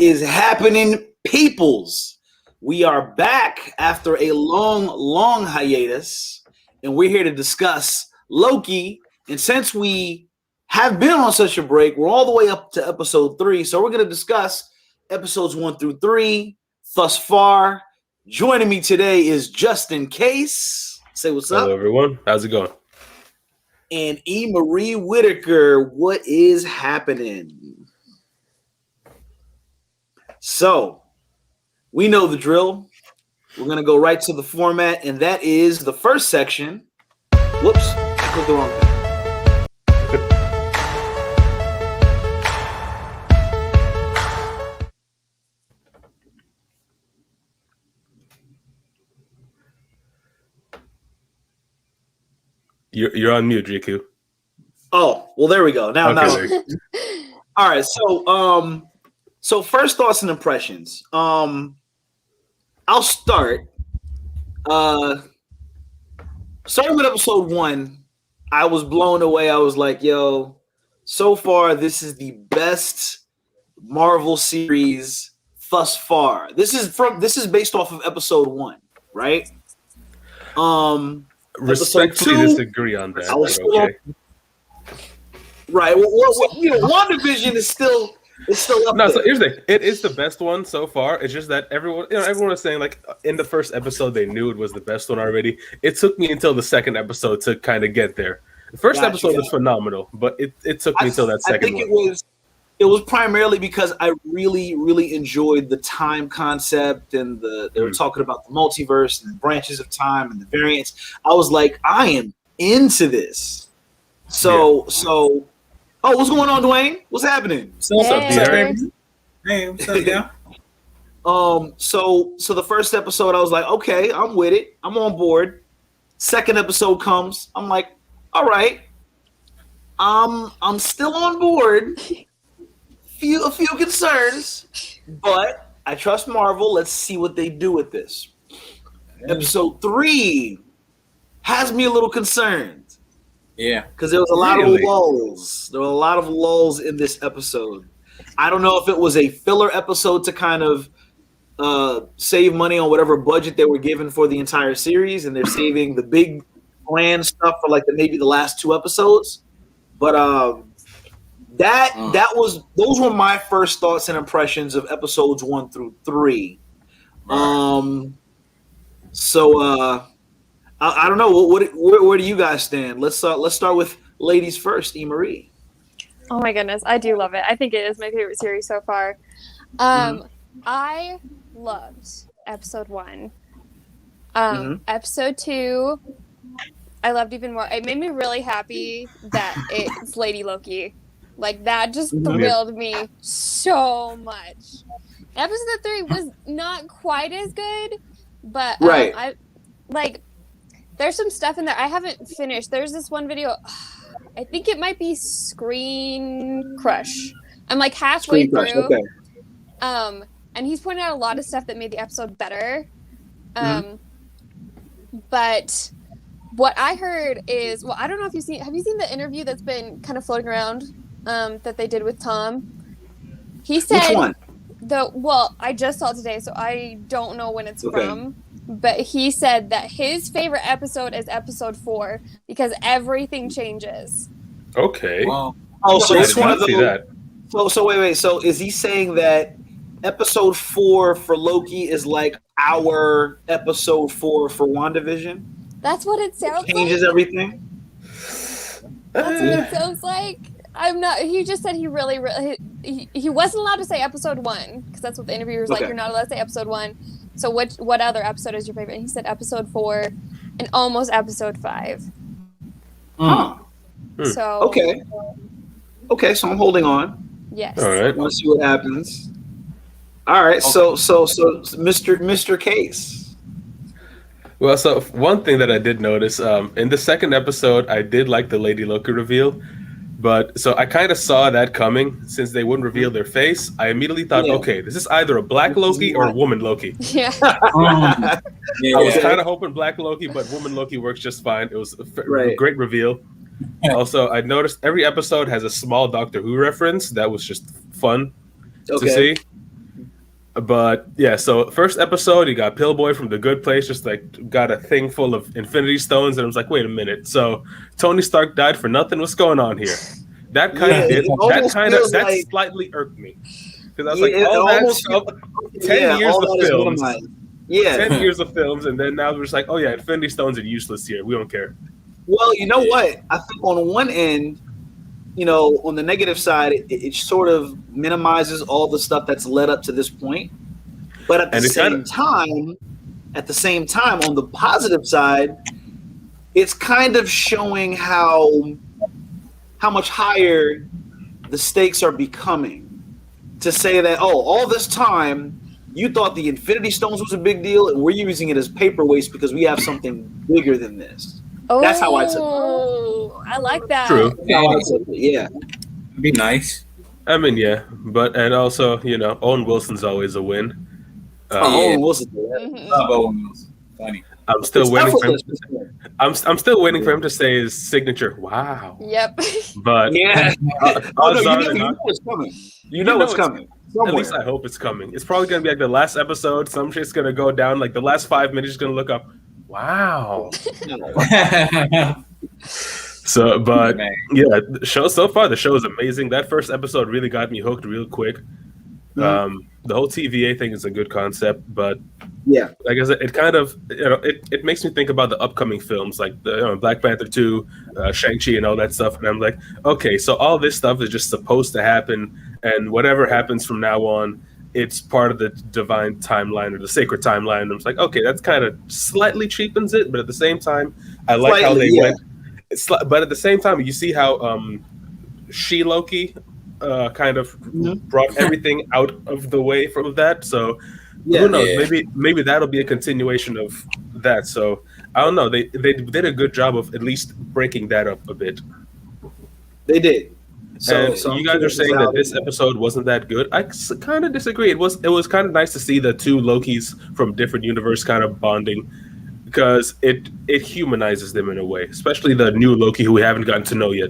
is happening, peoples? We are back after a long hiatus, and we're here to discuss Loki. And since we have been on such a break, we're all the way up to episode 3. So we're going to discuss episodes 1 through 3 thus far. Joining me today is Justin Case. Say what's up. Hello, everyone. How's it going? And E. Marie Whitaker. What is happening? So, we know the drill. We're going to go right to the format, and that is the first section. Whoops, I clicked the wrong thing. You're on mute, Riku. Oh, well, there we go. Now. All right, so first thoughts and impressions. I'll start. Starting with episode 1, I was blown away. I was like, yo, so far, this is the best Marvel series thus far. This is based off of episode 1, right? Respectfully disagree on that. Okay. Right. Well, WandaVision is still up there. So here's the thing. It is the best one so far. It's just that everyone is saying, like, in the first episode they knew it was the best one already. It took me until the second episode to kind of get there. The first episode was phenomenal, but it took me until that second one. It was primarily because I really enjoyed the time concept, and they were talking about the multiverse and the branches of time and the variants. I was like, I am into this. So what's going on, Dwayne? What's happening? What's up, Hey, what's up, yeah? So the first episode, I was like, okay, I'm with it. I'm on board. Second episode comes, I'm like, all right, I'm still on board. A few concerns, but I trust Marvel. Let's see what they do with this. Episode 3 has me a little concerned. Yeah, because there was a lot of lulls. There were a lot of lulls in this episode. I don't know if it was a filler episode to kind of save money on whatever budget they were given for the entire series, and they're saving the big grand stuff for like maybe the last 2 episodes. But those were my first thoughts and impressions of episodes 1 through 3. I don't know where do you guys stand? Let's start with ladies first. E. Marie. Oh my goodness, I do love it. I think it is my favorite series so far. I loved episode 1. Episode 2, I loved even more. It made me really happy that it's Lady Loki. Like, that just thrilled me so much. Episode 3 was not quite as good, but there's some stuff in there I haven't finished. There's this one video, I think it might be Screen Crush. I'm like halfway through. Okay. And he's pointing out a lot of stuff that made the episode better. But what I heard is, well, I don't know if have you seen the interview that's been kind of floating around that they did with Tom? He said, which one? I just saw it today, so I don't know when it's from. But he said that his favorite episode is episode 4 because everything changes. Okay. Wow. So it's one of see that. So wait. So is he saying that episode 4 for Loki is like our episode 4 for WandaVision? That's what it sounds like. Changes everything. That's what it sounds like. I'm not. He just said he really he wasn't allowed to say episode 1 because that's what the interviewer was like. You're not allowed to say episode 1. So what other episode is your favorite? And he said episode 4 and almost episode 5. So okay. So I'm holding on. Yes. All right. Want to see what happens. All right. So Mr. Case. Well, so one thing that I did notice in the second episode, I did like the Lady Loki reveal. But so I kind of saw that coming since they wouldn't reveal their face. I immediately thought, okay, this is either a black Loki or a woman Loki. Yeah. I was kind of hoping black Loki, but woman Loki works just fine. It was a great reveal. Also, I noticed every episode has a small Doctor Who reference. That was just fun to see. But yeah, so first episode, you got Pillboy from The Good Place, just like got a thing full of Infinity Stones, and I was like, wait a minute. So Tony Stark died for nothing. What's going on here? That kind of like, slightly irked me because I was yeah, like, it all that almost stuff, feels- 10 years all of that is films, minimized. Yeah. 10 years of films, and then now we're just like, oh yeah, Infinity Stones are useless here. We don't care. Well, you know what? I think on one end, on the negative side, it sort of minimizes all the stuff that's led up to this point. But at the same time, on the positive side, it's kind of showing how much higher the stakes are becoming. To say that, all this time you thought the Infinity Stones was a big deal, and we're using it as paperweights because we have something bigger than this. Oh, That's how I took it. Oh, I like that. True. Yeah. Be nice. I mean, yeah, and also, Owen Wilson's always a win. Owen Wilson. Mhm. Love Owen Wilson. Funny. I'm still waiting for him. effortless. I'm still waiting for him to say his signature. Wow. Yep. But Yeah. odds are you not. know it's coming. You know know it's it's- coming. Somewhere. At least I hope it's coming. It's probably gonna be like the last episode. Some shit's gonna go down. Like the last 5 minutes is gonna look up. Wow. So, but Man. yeah, the show so far. The show is amazing. That first episode really got me hooked real quick. The whole TVA thing is a good concept, but Yeah. like I said, it kind of it makes me think about the upcoming films like the Black Panther 2, Shang-Chi, and all that stuff. And I'm like, okay, so all this stuff is just supposed to happen, and whatever happens from now on, it's part of the divine timeline or the sacred timeline. And I was like, okay, that's kind of slightly cheapens it, but at the same time, I like how they went. But at the same time, you see how Loki kind of brought everything out of the way from that. So who knows? Yeah. Maybe that'll be a continuation of that. So I don't know. They did a good job of at least breaking that up a bit. They did. So you guys are saying that this episode wasn't that good. I kind of disagree. It was kind of nice to see the two Lokis from different universe kind of bonding because it humanizes them in a way, especially the new Loki who we haven't gotten to know yet.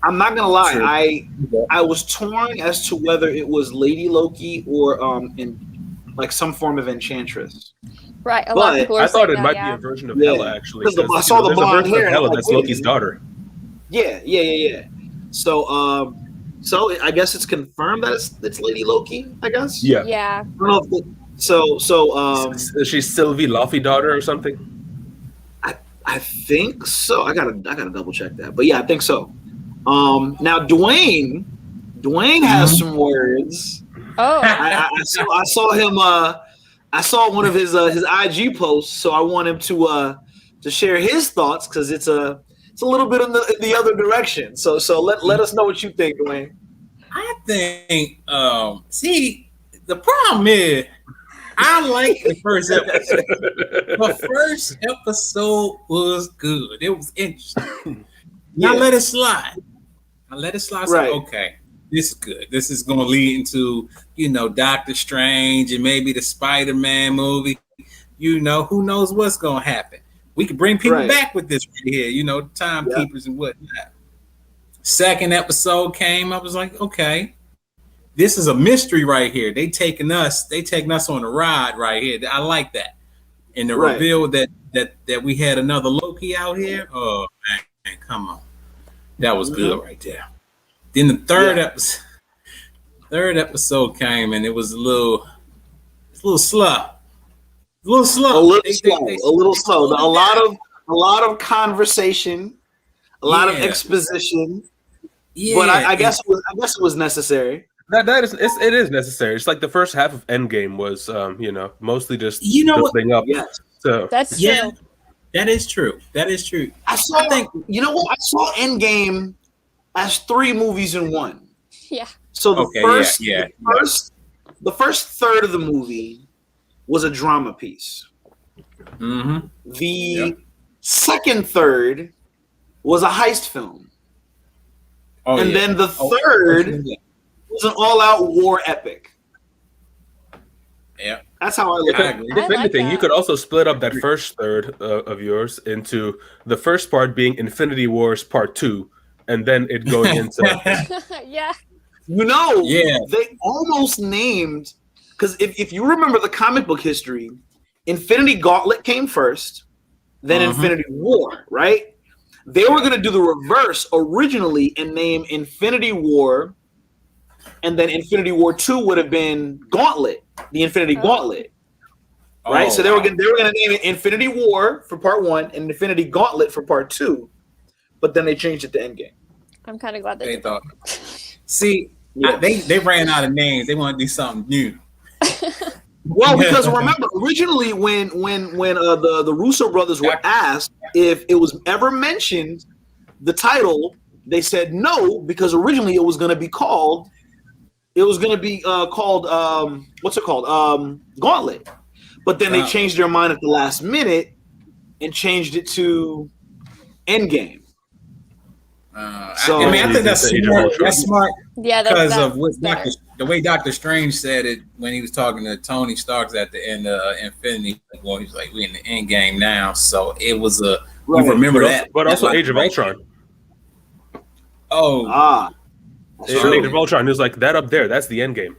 I'm not gonna lie. Sure. I was torn as to whether it was Lady Loki or in like some form of Enchantress. Right. A lot of people are I thought saying it might that, be a version of Hela actually. Because I saw the there's a blonde version hair. of Hela and that's I'm like, Loki's daughter. Yeah. So I guess it's confirmed that it's Lady Loki. I guess. Yeah. Yeah. I don't know if She's Sylvie Laufey daughter or something. I think so. I gotta double check that. But yeah, I think so. Now Dwayne has some words. Oh. I saw him. I saw one of his IG posts, so I want him to share his thoughts because it's a little bit in the other direction. So let us know what you think, Dwayne. I think. See, the problem is, I like the first episode. The first episode was good. It was interesting. Yeah. I let it slide. Right. Right. Okay, this is good. This is going to lead into, Doctor Strange and maybe the Spider-Man movie. Who knows what's going to happen. We can bring people back with this right here, timekeepers and whatnot. Second episode came. I was like, okay, this is a mystery right here. They taking us on a ride right here. I like that. And the reveal that we had another Loki out here. Oh man, come on. That was good right there. Then the third episode came and it was a little slow. A little slow. A lot of conversation, a lot of exposition. Yeah, but I guess it was necessary. It is necessary. It's like the first half of Endgame was, mostly just building up. Yes. So That's true. That is true. I saw Endgame as 3 movies in one. Yeah. So the first third of the movie was a drama piece. Mm-hmm. The second third was a heist film. Then the third was an all-out war epic. Yeah. That's how I look at it. If anything, you could also split up that first third of yours into the first part being Infinity Wars Part 2, and then it going into Yeah. They almost named because if you remember the comic book history, Infinity Gauntlet came first, then Infinity War, right? They were going to do the reverse originally and name Infinity War, and then Infinity War 2 would have been Gauntlet, the Infinity Gauntlet. Right? So they were going to name it Infinity War for part 1 and Infinity Gauntlet for part 2, but then they changed it to Endgame. I'm kind of glad they thought. See, they ran out of names. They want to do something new. Well, because remember, originally when the Russo brothers were asked if it was ever mentioned, the title, they said no, because originally it was going to be called what's it called? Gauntlet. But then they changed their mind at the last minute and changed it to Endgame. I think that's smart. That's smart. Yeah, because of what the way Doctor Strange said it when he was talking to Tony Stark at the end of Infinity War. He's like, "We're in the end game now," so it was a. You remember that, but also Age of Ultron. Age of Ultron. He was like, "That up there, that's the end game."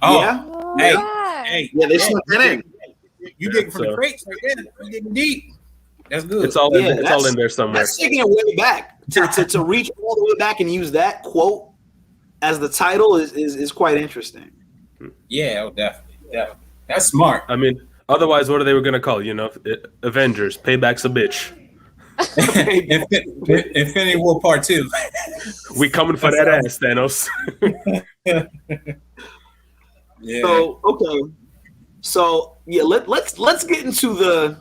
Oh, yeah. Hey, they snuck that in. You digging from the crates right there. You digging deep. That's good. It's all in there somewhere. That's taking it way back to reach all the way back and use that quote as the title is quite interesting. Yeah, definitely. That's smart. I mean, otherwise, what are they were going to call? Avengers. Payback's a bitch. Infinity War Part 2. We coming for that ass, Thanos. Yeah. So let's get into the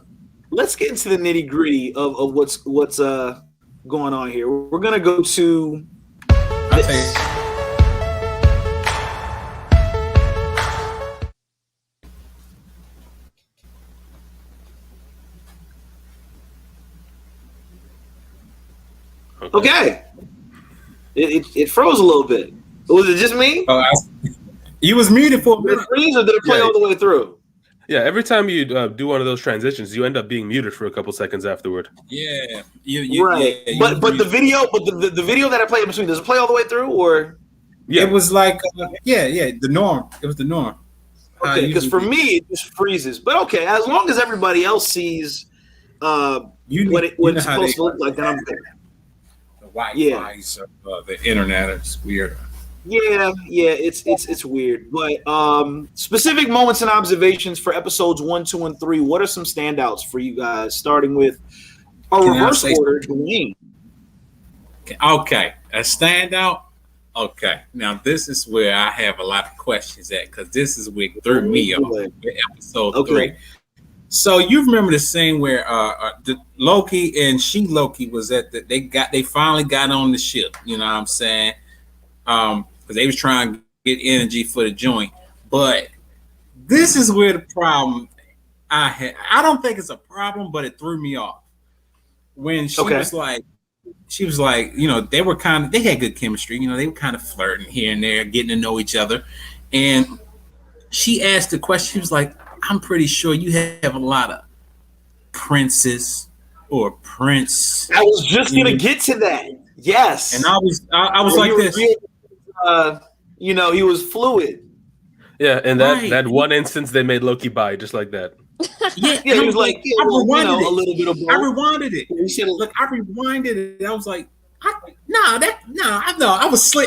nitty gritty of what's going on here. We're gonna go to this. Okay. It froze a little bit. Was it just me? You was muted for a minute. Did it freeze or did it play all the way through? Yeah, every time you do one of those transitions, you end up being muted for a couple seconds afterward. Yeah, right. But the video, the video that I played in between, does it play all the way through or? Yeah, it was like the norm. It was the norm. Okay, because for me it just freezes. But okay, as long as everybody else sees what it's supposed to look like, then I'm there. The Wi-Fi, the internet is weird. Yeah, it's weird. But specific moments and observations for episodes 1, 2, and 3. What are some standouts for you guys? Starting with reverse order, Dwayne. Okay, a standout. Okay, now this is where I have a lot of questions at because this is what threw me off with episode 3. So you remember the scene where the Loki and She-Loki was at they finally got on the ship. You know what I'm saying? Because they was trying to get energy for the joint. But this is where the problem I had. I don't think it's a problem, but it threw me off. When she was like, they had good chemistry. They were kind of flirting here and there, getting to know each other. And she asked the question, she was like, I'm pretty sure you have a lot of princes or prince. I was just going to get to that. Yes. And I was like this. He was fluid. Yeah, and that one instance they made Loki bi just like that. Yeah, he was like, I rewinded it. A little bit of both. I rewinded it. I rewinded it. I was like,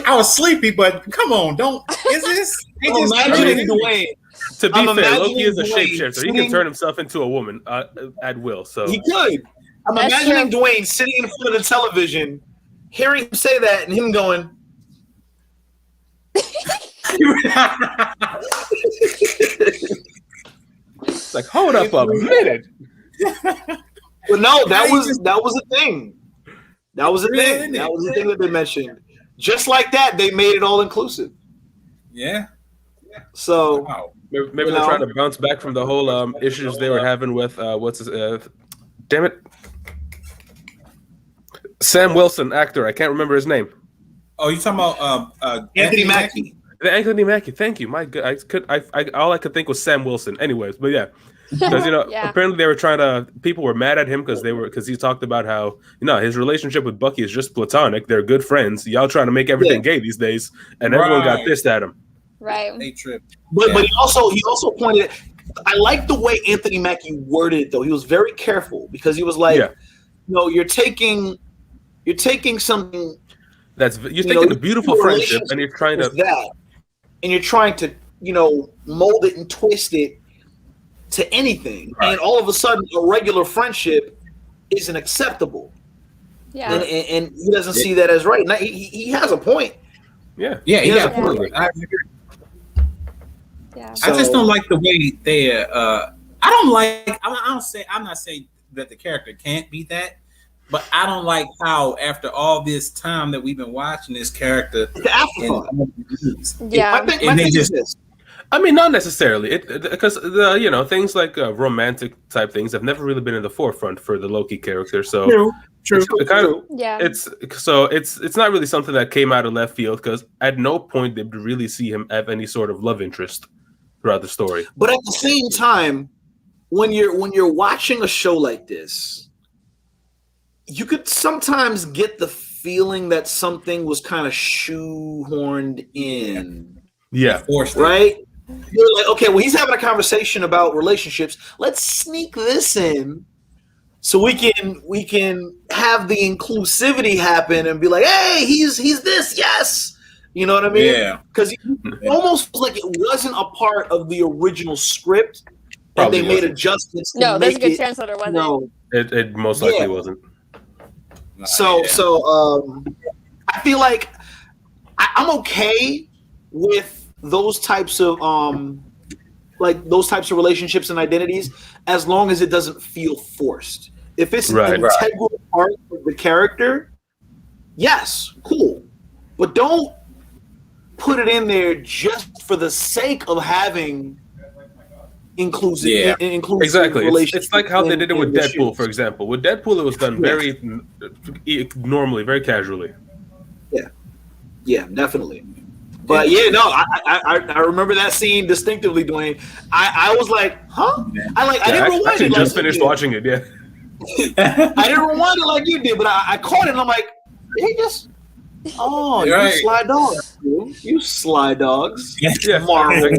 I was sleepy, but come on, is this? Dwayne. To be fair, Loki is a shapeshifter. He can turn himself into a woman at will. So he could. I'm imagining Dwayne sitting in front of the television, hearing him say that, and him going. It's like, hold up a minute. But no, that was a thing. That was a thing. That was the thing that they mentioned. Just like that, they made it all inclusive. Yeah. So maybe they're trying to bounce back from the whole issues they were having with damn it, Sam Wilson, actor. I can't remember his name. Oh, you talking about Anthony Mackie? Anthony Mackie. Thank you. My God, all I could think was Sam Wilson. Anyways, but yeah. Because apparently they were people were mad at him because he talked about how his relationship with Bucky is just platonic. They're good friends. Y'all trying to make everything gay these days, and everyone got pissed at him. Right. They trip. But he also pointed. I like the way Anthony Mackie worded it, though. He was very careful because he was like, you're taking something you're taking a beautiful friendship and you're trying to mold it and twist it to anything, and all of a sudden a regular friendship isn't acceptable. Yeah, and he doesn't see that as right. Now, he has a point. Yeah, he has a point. I agree. Yeah. I just don't like the way they. I don't like. I'm not saying that the character can't be that, but I don't like how after all this time that we've been watching this character, the afterthought. Yeah, I mean, not necessarily, because things like romantic type things have never really been in the forefront for the Loki character. So true. It's not really something that came out of left field, because at no point did we really see him have any sort of love interest throughout the story. But at the same time, when you're watching a show like this, you could sometimes get the feeling that something was kind of shoehorned in. Yeah, right. You're like, okay, well, he's having a conversation about relationships. Let's sneak this in so we can have the inclusivity happen and be like, hey, he's this, yes. You know what I mean? Yeah. Because it almost feels like it wasn't a part of the original script, and they made adjustments. No, there's a good chance that it wasn't. No, it most likely wasn't. So I feel like I'm okay with those types of relationships and identities, as long as it doesn't feel forced. If it's an integral part of the character, yes, cool. But don't put it in there just for the sake of having inclusive exactly. It's like how they did it with Deadpool, for example. With Deadpool, it was done very normally, very casually. Yeah, definitely. But I remember that scene distinctively, Dwayne. I was like, huh? I didn't rewind it. Just finished watching it. Yeah. I didn't rewind it like you did, but I caught it and I'm like, he just. Oh, you sly dogs! You sly dogs! Yeah, Marvel.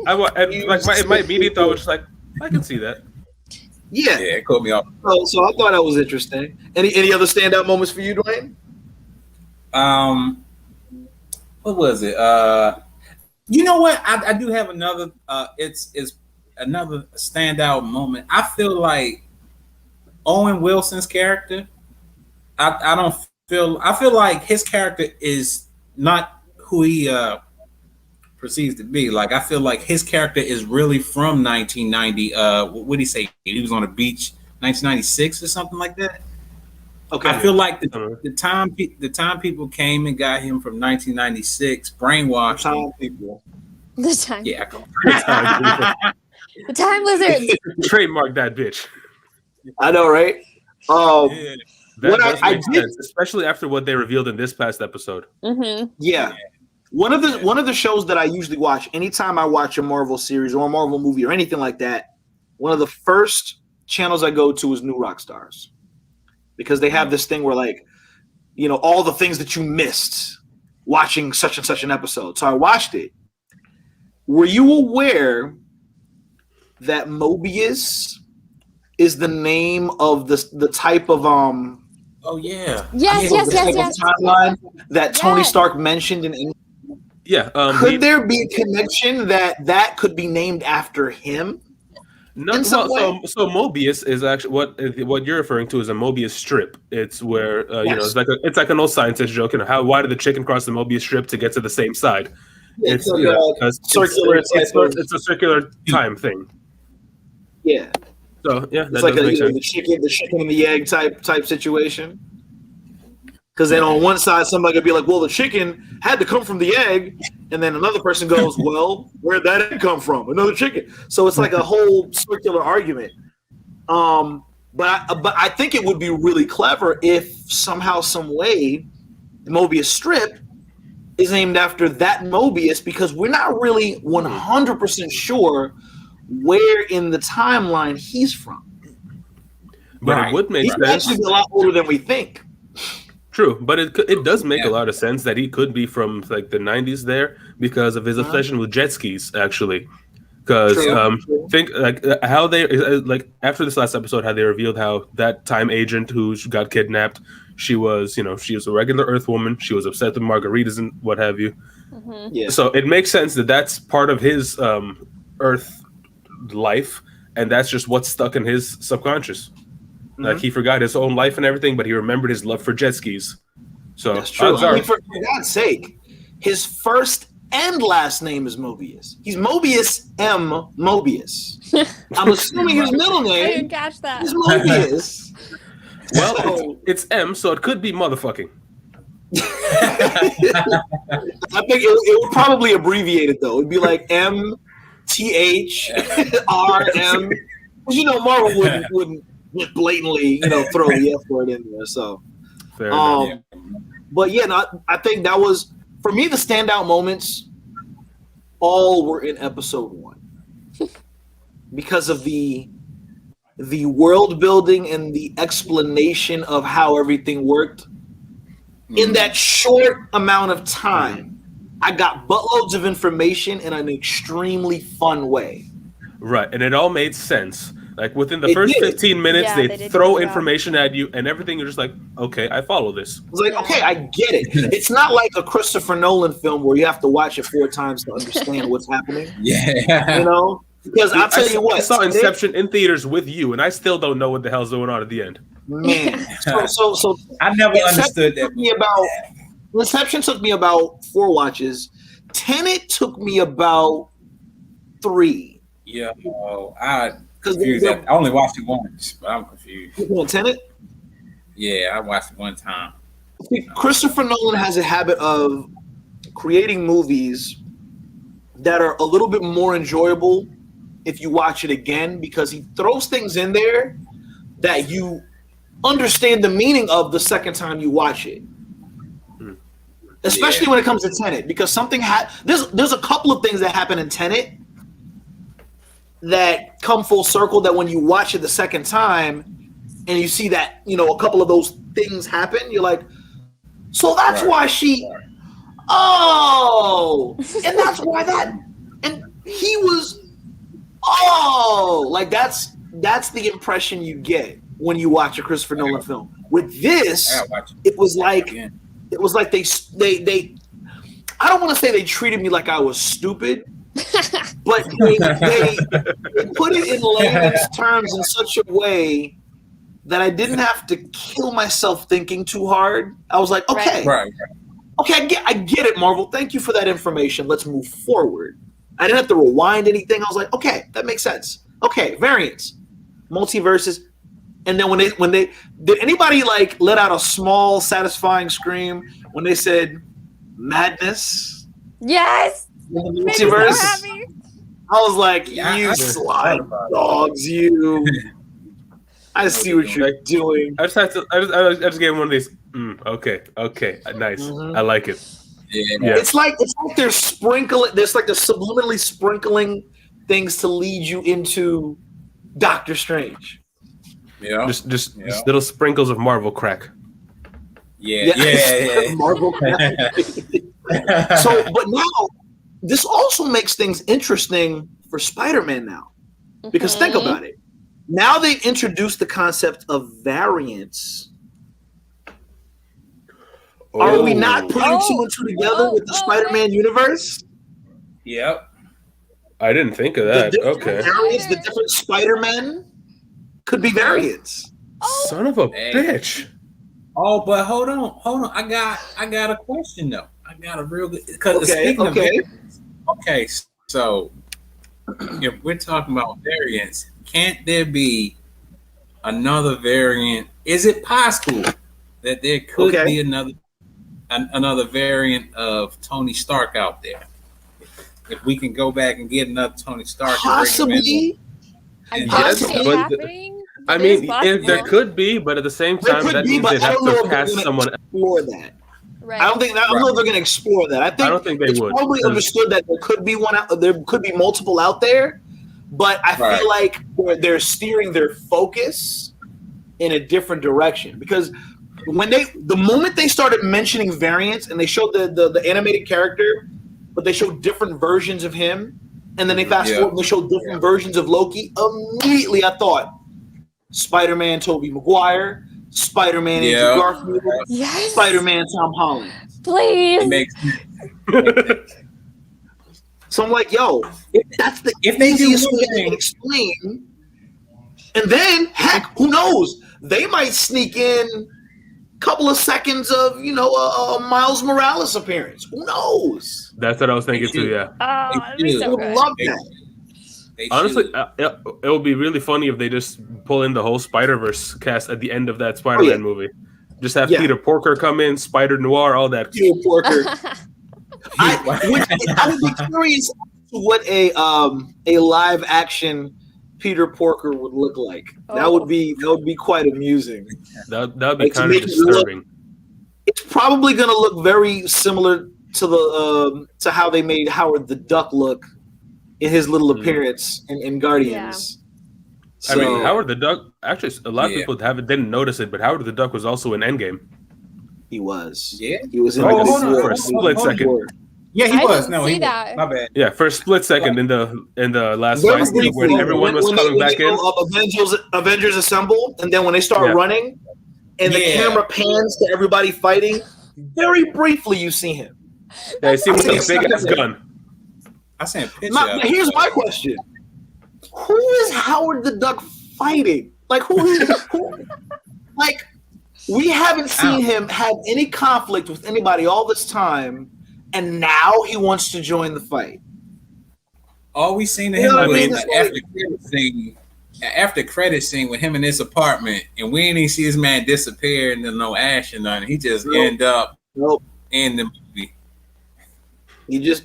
My immediate thought was like, I can see that. Yeah, it caught me off. So I thought that was interesting. Any other standout moments for you, Dwayne? What was it? You know what? I do have another. It's another standout moment. I feel like Owen Wilson's character. I feel like his character is not who he perceives to be. Like, I feel like his character is really from 1990. What did he say? He was on a beach, 1996 or something like that. Okay. I feel like the time people came and got him from 1996, brainwashed him. The time. Yeah. The time lizards. Trademark that bitch. I know, right? That does make sense, especially after what they revealed in this past episode. Mm-hmm. Yeah. One of the shows that I usually watch, anytime I watch a Marvel series or a Marvel movie or anything like that, one of the first channels I go to is New Rockstars, because they have this thing where, like, all the things that you missed watching such and such an episode. So I watched it. Were you aware that Mobius is the name of the type of Oh yeah. Yes. timeline that Tony Stark mentioned in. Yeah. Could there be a connection that could be named after him? No. So Mobius is actually what you're referring to is a Mobius strip. It's where it's like an old scientist joke. Why did the chicken cross the Mobius strip to get to the same side? Yeah, it's circular. It's a circular time thing. Yeah. So yeah, it's like the chicken and the egg type situation. Because then on one side, somebody could be like, "Well, the chicken had to come from the egg," and then another person goes, "Well, where'd that egg come from? Another chicken." So it's like a whole circular argument. But I think it would be really clever if somehow, some way, the Mobius strip is named after that Mobius, because we're not really 100% sure where in the timeline he's from. But it would make sense. He's actually a lot older than we think. True, but it does make a lot of sense that he could be from like the 90s there, because of his obsession with jet skis, actually. Because think like how they like after this last episode, how they revealed how that time agent who got kidnapped, she was a regular Earth woman. She was obsessed with margaritas and what have you. Mm-hmm. Yeah. So it makes sense that that's part of his Earth life, and that's just what's stuck in his subconscious. Mm-hmm. Like he forgot his own life and everything, but he remembered his love for jet skis. So that's true. I mean, for God's sake, his first and last name is Mobius. He's Mobius M. Mobius. I'm assuming his middle I name didn't catch that. is Mobius. well, So- it's M, so it could be motherfucking. I think it would probably abbreviate it though. It'd be like MTHRM. Because Marvel wouldn't blatantly throw the F word in there. So, Fair enough. but yeah, no, I think that was for me the standout moments. All were in episode 1 because of the world building and the explanation of how everything worked. In that short amount of time, I got buttloads of information in an extremely fun way. Right, and it all made sense. Like within the It first did. 15 minutes, Yeah, they they did throw a good job. information at you, and everything you're just like, okay, I follow this. I was like, okay, I get it. It's not like a Christopher Nolan film where you have to watch it 4 times to understand what's happening. Yeah. Because I'll tell you what, I saw Inception in theaters with you, and I still don't know what the hell's going on at the end. man. So I never understood that. Inception took me about 4 watches. Tenet took me about 3. Yeah, I Because confused. I only watched it once, but I'm confused. Tenet. Yeah, I watched it one time. Christopher Nolan has a habit of creating movies that are a little bit more enjoyable if you watch it again, because he throws things in there that you understand the meaning of the second time you watch it. Especially when it comes to Tenet, because there's a couple of things that happen in Tenet that come full circle that when you watch it the second time and you see that, a couple of those things happen, you're like, so that's why she, and that's why and he was, like that's the impression you get when you watch a Christopher Nolan film. With this, it was like they I don't want to say they treated me like I was stupid, but they put it in layman's terms in such a way that I didn't have to kill myself thinking too hard. I was like, okay, okay, I get it, Marvel. Thank you for that information. Let's move forward. I didn't have to rewind anything. I was like, okay, that makes sense. Okay, variants, multiverses. And then when they did anybody like let out a small satisfying scream when they said madness? Yes. Multiverse. So happy. I was like, Yeah, you I slime dogs, you. I see what you're doing. I just gave him one of these. Okay, nice. Mhm. I like it. Yeah. It's like they're sprinkling. They're subliminally sprinkling things to lead you into Doctor Strange. Yeah. Just little sprinkles of Marvel crack. Yeah. Marvel. So, but now this also makes things interesting for Spider-Man now, because think about it. Now they've introduced the concept of variants. Are we not putting 2 and 2 together with the Spider-Man universe? Yep. I didn't think of that. The different Okay. variants, the different Spider-Men could be variants. Son of a bitch. Oh, but hold on. I got a question though. I got a real good because so if we're talking about variants, can't there be another variant? Is it possible that there could be another variant of Tony Stark out there? If we can go back and get another Tony Stark, Possibly. Happening. I mean, there could be, but at the same time, that means they'd have to cast someone. Explore that. Right. I don't know if they're going to explore that. I don't think they would. Probably understood that there could be there could be multiple out there, but I feel like they're steering their focus in a different direction, because the moment they started mentioning variants and they showed the animated character, but they show different versions of him, and then they fast forward and they show different versions of Loki. Immediately, I thought Spider-Man Tobey Maguire, Spider-Man Andrew Garfield, Spider-Man Tom Holland. Please. It makes So I'm like, yo, that's the easiest way to explain. And then, heck, who knows? They might sneak in a couple of seconds of, a Miles Morales appearance. Who knows? That's what I was thinking too. Yeah. Oh, that'd be so good. Love that. Honestly, it would be really funny if they just pull in the whole Spider-Verse cast at the end of that Spider-Man movie. Just have Peter Porker come in, Spider Noir, all that. Peter Porker. I would be curious what a live action Peter Porker would look like. That would be quite amusing. That would be kind of disturbing. It's probably going to look very similar to how they made Howard the Duck look in his little appearance in Guardians. I mean, Howard the Duck. Actually, a lot of people didn't notice it, but Howard the Duck was also in Endgame. He was. Yeah. He was in for a split second. Yeah, he was. No, he that. My bad. Yeah, for a split second in the last fight when everyone was coming back in. Avengers Assemble, and then when they start running, and the camera pans to everybody fighting, very briefly you see him. Yeah, you see him with a big ass gun. I sent a picture. Here's my question: who is Howard the Duck fighting? Like who? Like we haven't seen him have any conflict with anybody all this time. And now he wants to join the fight. All we seen of him was after credit scene with him in his apartment, and we didn't even see this man disappear and there's no action on it. He just ended up in the movie. He just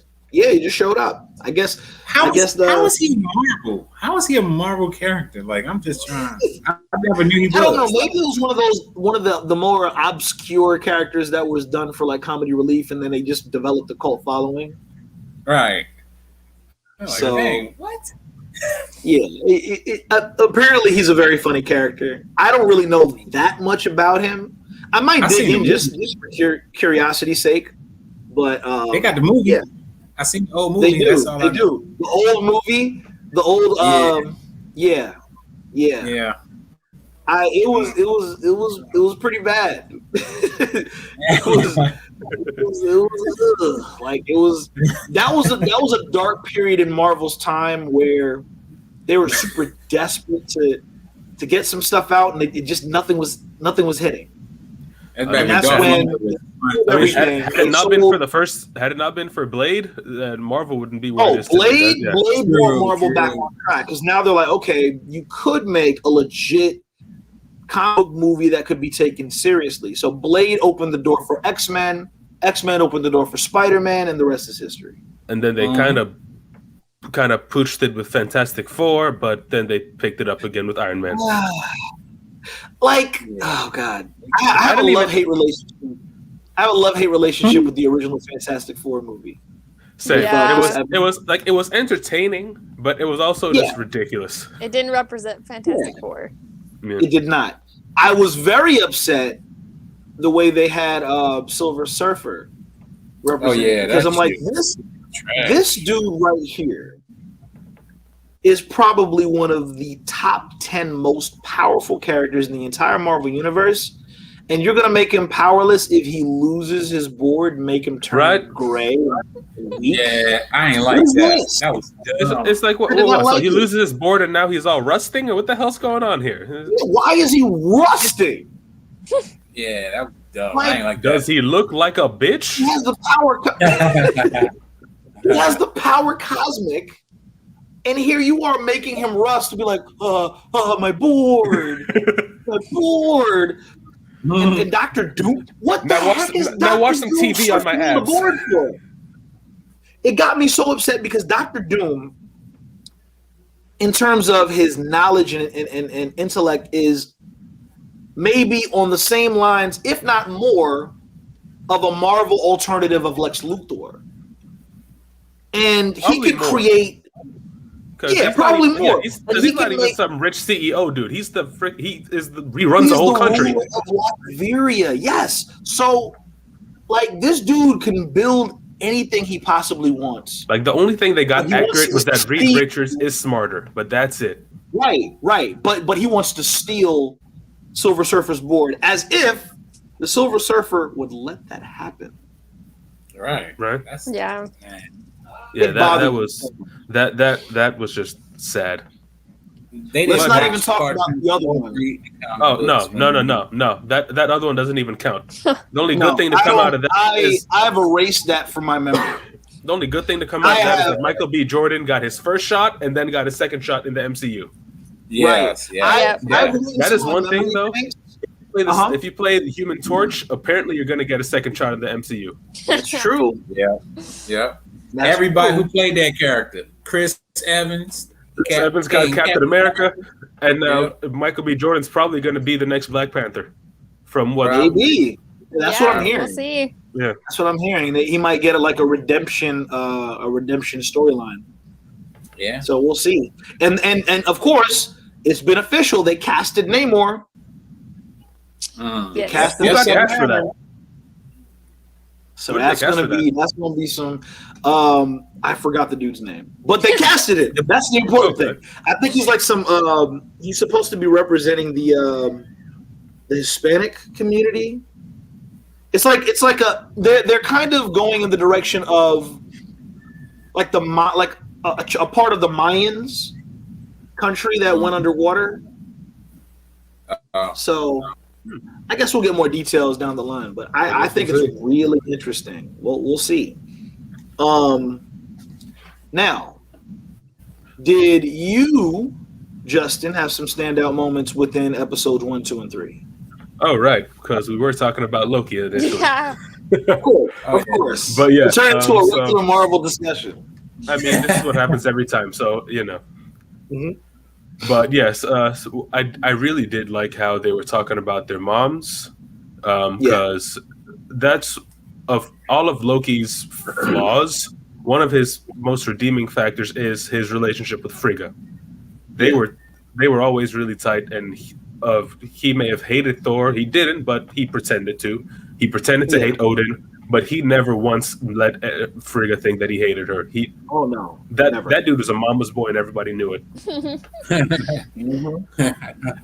showed up. I guess. How is he Marvel? How is he a Marvel character? Like I'm just trying. I never knew he was. I don't know. Maybe it was one of the more obscure characters that was done for like comedy relief, and then they just developed a cult following. Right. Like, so dang, what? Yeah. Apparently, he's a very funny character. I don't really know that much about him. I might dig in just for curiosity's sake. But they got the movie. Yeah. I seen the old movie. They do. The old movie. The old. Yeah. It was pretty bad. That was a dark period in Marvel's time where they were super desperate to get some stuff out, and it just nothing was hitting. And that's when had it not been for Blade, then Marvel wouldn't be where it is. Blade brought Marvel back on track because now they're like, okay, you could make a legit comic movie that could be taken seriously. So Blade opened the door for X-Men, X-Men opened the door for Spider-Man, and the rest is history. And then they kind of pushed it with Fantastic Four, but then they picked it up again with Iron Man. Oh god, I have a love-hate relationship. I have a love-hate relationship with the original Fantastic Four movie. It was entertaining, but it was also just ridiculous. It didn't represent Fantastic Four. Yeah. It did not. I was very upset the way they had Silver Surfer represented. Because I'm like, this dude right here is probably one of the top 10 most powerful characters in the entire Marvel universe, and you're gonna make him powerless if he loses his board, make him turn gray. Yeah, I ain't like that. That was dumb. It's like so he loses his board and now he's all rusting, or what the hell's going on here? Why is he rusting? Yeah, that was dumb. I ain't like that. Does he look like a bitch? He has the power. He has the power cosmic. And here you are making him rust to be like, my board. And Dr. Doom, what the heck is Dr. Now watch some Doom TV on my abs. Board for? It got me so upset because Dr. Doom, in terms of his knowledge and intellect, is maybe on the same lines, if not more, of a Marvel alternative of Lex Luthor. And he could create... Yeah, probably more. He's not even some rich CEO dude. He runs the whole country. Of Latveria, yes. So, like, this dude can build anything he possibly wants. Like the only thing they got He wants accurate to was that Reed steal- Richards is smarter, but that's it. Right. But he wants to steal Silver Surfer's board, as if the Silver Surfer would let that happen. Right. That's, Yeah. Yeah, that was just sad. Let's not even talk about the other one. Oh no! That other one doesn't even count. The only good thing to come out of that is I've erased that from my memory. the only good thing to come out of that is that Michael B. Jordan got his first shot and then got his second shot in the MCU. Yes, right. That is one thing though. If you play the Human Torch, apparently you're going to get a second shot in the MCU. That's true. Yeah. Everybody who played that character, Chris Evans. Chris Evans got Captain America, and now Michael B. Jordan's probably going to be the next Black Panther. From what? Maybe. That's what I'm hearing. We'll see. Yeah, that's what I'm hearing. He might get a redemption storyline. Yeah. So we'll see. And of course, it's been official. They casted Namor. Yes. Who got cast for that? So that's gonna be some. I forgot the dude's name, but they casted it. That's the important thing. I think he's like some. He's supposed to be representing the Hispanic community. It's like they're kind of going in the direction of like a part of the Mayans country that went underwater. So I guess we'll get more details down the line, but I think it's really interesting. We'll see. Now, did you, Justin, have some standout moments within episodes 1, 2, and 3? Oh, right, because we were talking about Loki initially. Yeah. Of course. But yeah, it turned into a regular Marvel discussion. I mean, this is what happens every time, so you know. Mm-hmm. But yes, so I really did like how they were talking about their moms, because that's of all of Loki's flaws. One of his most redeeming factors is his relationship with Frigga. They were always really tight, and he may have hated Thor. He didn't, but he pretended to. He pretended to hate Odin, but he never once let Frigga think that he hated her. Oh no, that dude was a mama's boy, and everybody knew it.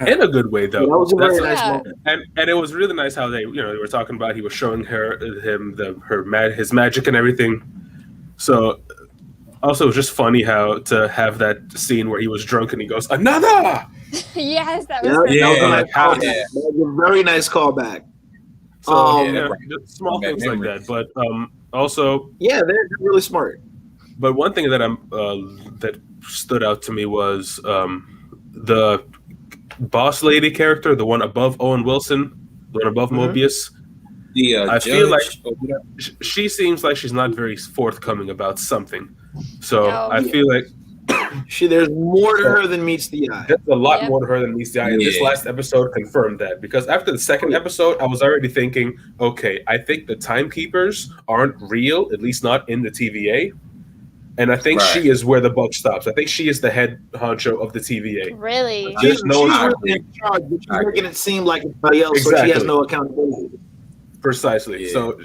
In a good way, though. Yeah, that was a very nice moment. And it was really nice how they were talking about. He was showing him his magic and everything. So, also, it was just funny how to have that scene where he was drunk and he goes, "Another!" Yes, that was that was a very nice callback. So, small things like that. But also... Yeah, they're really smart. But one thing that that stood out to me was the boss lady character, the one above Owen Wilson, the one above Mobius. I feel like she seems like she's not very forthcoming about something. So I feel like there's more to her than meets the eye. There's a lot more to her than meets the eye. And this last episode confirmed that. Because after the second episode, I was already thinking, okay, I think the timekeepers aren't real, at least not in the TVA. And I think she is where the buck stops. I think she is the head honcho of the TVA. Really? She's really in charge, but she's making it seem like everybody else, so she has no accountability. Precisely. Yeah. So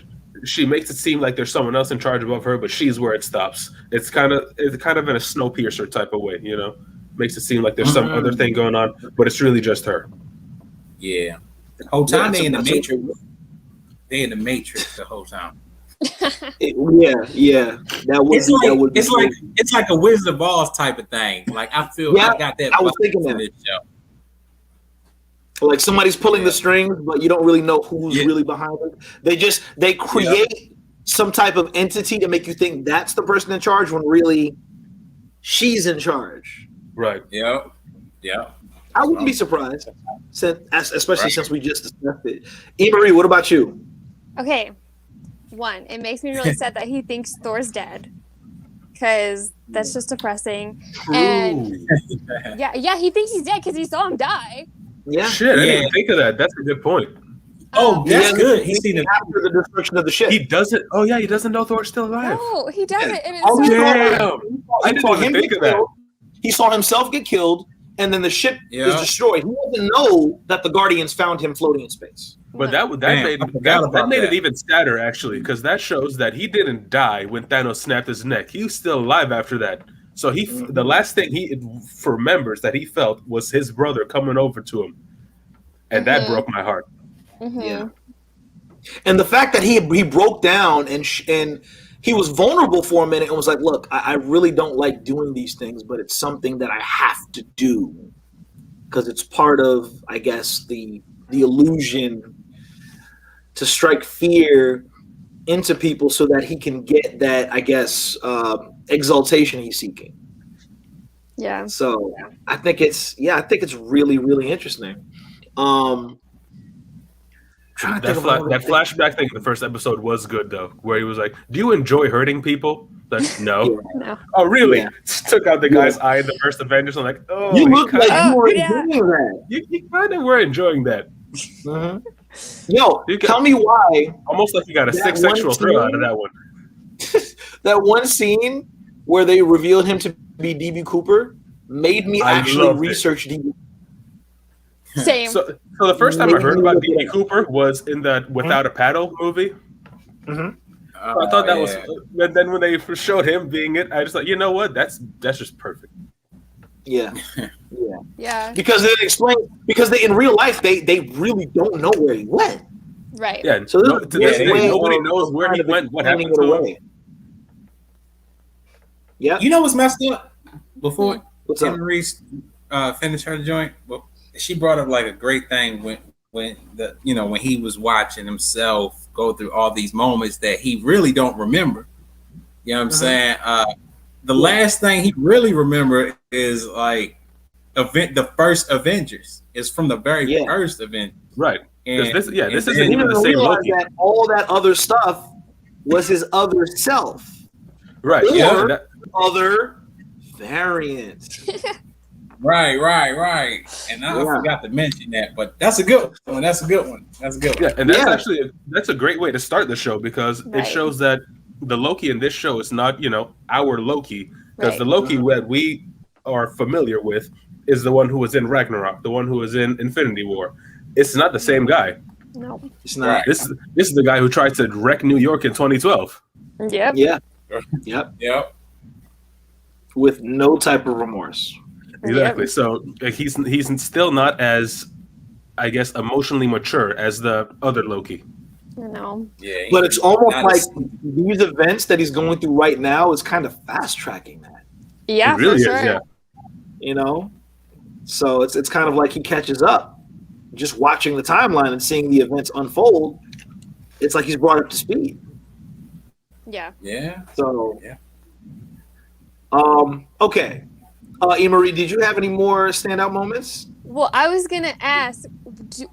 she makes it seem like there's someone else in charge above her, but she's where it stops. It's kind of in a Snowpiercer type of way, Makes it seem like there's some other thing going on, but it's really just her. Yeah. The whole time they in the Matrix. They in the Matrix the whole time. It's like a Wizard of Oz type of thing. Like I feel I got that. I was thinking that. This show. Like somebody's pulling the strings, but you don't really know who's really behind it. They create some type of entity to make you think that's the person in charge when really she's in charge. Right. Yeah. I wouldn't be surprised, especially since we just discussed it. E-Marie, what about you? Okay. One, it makes me really sad that he thinks Thor's dead, because that's just depressing. True. And he thinks he's dead because he saw him die. Yeah. Shit, I didn't even think of that. That's a good point. Oh, that's good. He's seen it after the destruction of the ship. He doesn't. Oh yeah, he doesn't know Thor's still alive. No, he doesn't. And damn! I didn't even think of that. He saw himself get killed. and then the ship is destroyed. He doesn't know that the Guardians found him floating in space. But that made it even sadder, actually, because that shows that he didn't die when Thanos snapped his neck. He was still alive after that. So the last thing he remembers that he felt was his brother coming over to him, and that broke my heart. Yeah, and the fact that he broke down and he was vulnerable for a minute and was like, "Look, I really don't like doing these things, but it's something that I have to do because it's part of, I guess, the illusion to strike fear into people so that he can get that, I guess, exaltation he's seeking." Yeah. So I think it's really, really interesting. That flashback thing in the first episode was good though, where he was like, "Do you enjoy hurting people?" Like, no. No. Oh, really? Yeah. Took out the guy's eye in the first Avengers. I'm like, oh, you look like you were enjoying that. You kind of were enjoying that. Mm-hmm. Yo, tell me why. Almost like you got a sick sexual thrill out of that one. That one scene where they revealed him to be DB Cooper made me actually research DB. Same. So the first time I heard about DB Cooper was in that Without a Paddle movie. Mm-hmm. I thought that was, and then when they showed him being it, I just thought, you know what, that's just perfect. Yeah. Because they explain, because in real life they really don't know where he went. Right. Yeah. So to this day, nobody knows where he went. What happened to him? Yeah. You know what's messed up? Before Marie finished her joint, well, she brought up like a great thing when he was watching himself go through all these moments that he really don't remember. You know what I'm saying? The last thing he really remembered is like the first Avengers. Is from the very first Avengers. Right. And this isn't even the same Loki. That all that other stuff was his other self. Right. Or other variants. Right. And I forgot to mention that, but that's a good one. Yeah, and that's a great way to start the show because it shows that the Loki in this show is not, our Loki, because the Loki that we are familiar with is the one who was in Ragnarok, the one who was in Infinity War. It's not the same guy. No, it's not. This is the guy who tried to wreck New York in 2012. Yep. Yep. With no type of remorse. Exactly. Yep. So he's still not as, I guess, emotionally mature as the other Loki. No. Yeah. But it's almost like these events that he's going through right now is kind of fast tracking that. Yeah, it really for sure. is, yeah. So it's kind of like he catches up. Just watching the timeline and seeing the events unfold, it's like he's brought up to speed. Yeah. Yeah. So okay. E-Marie, did you have any more standout moments? Well, I was gonna ask,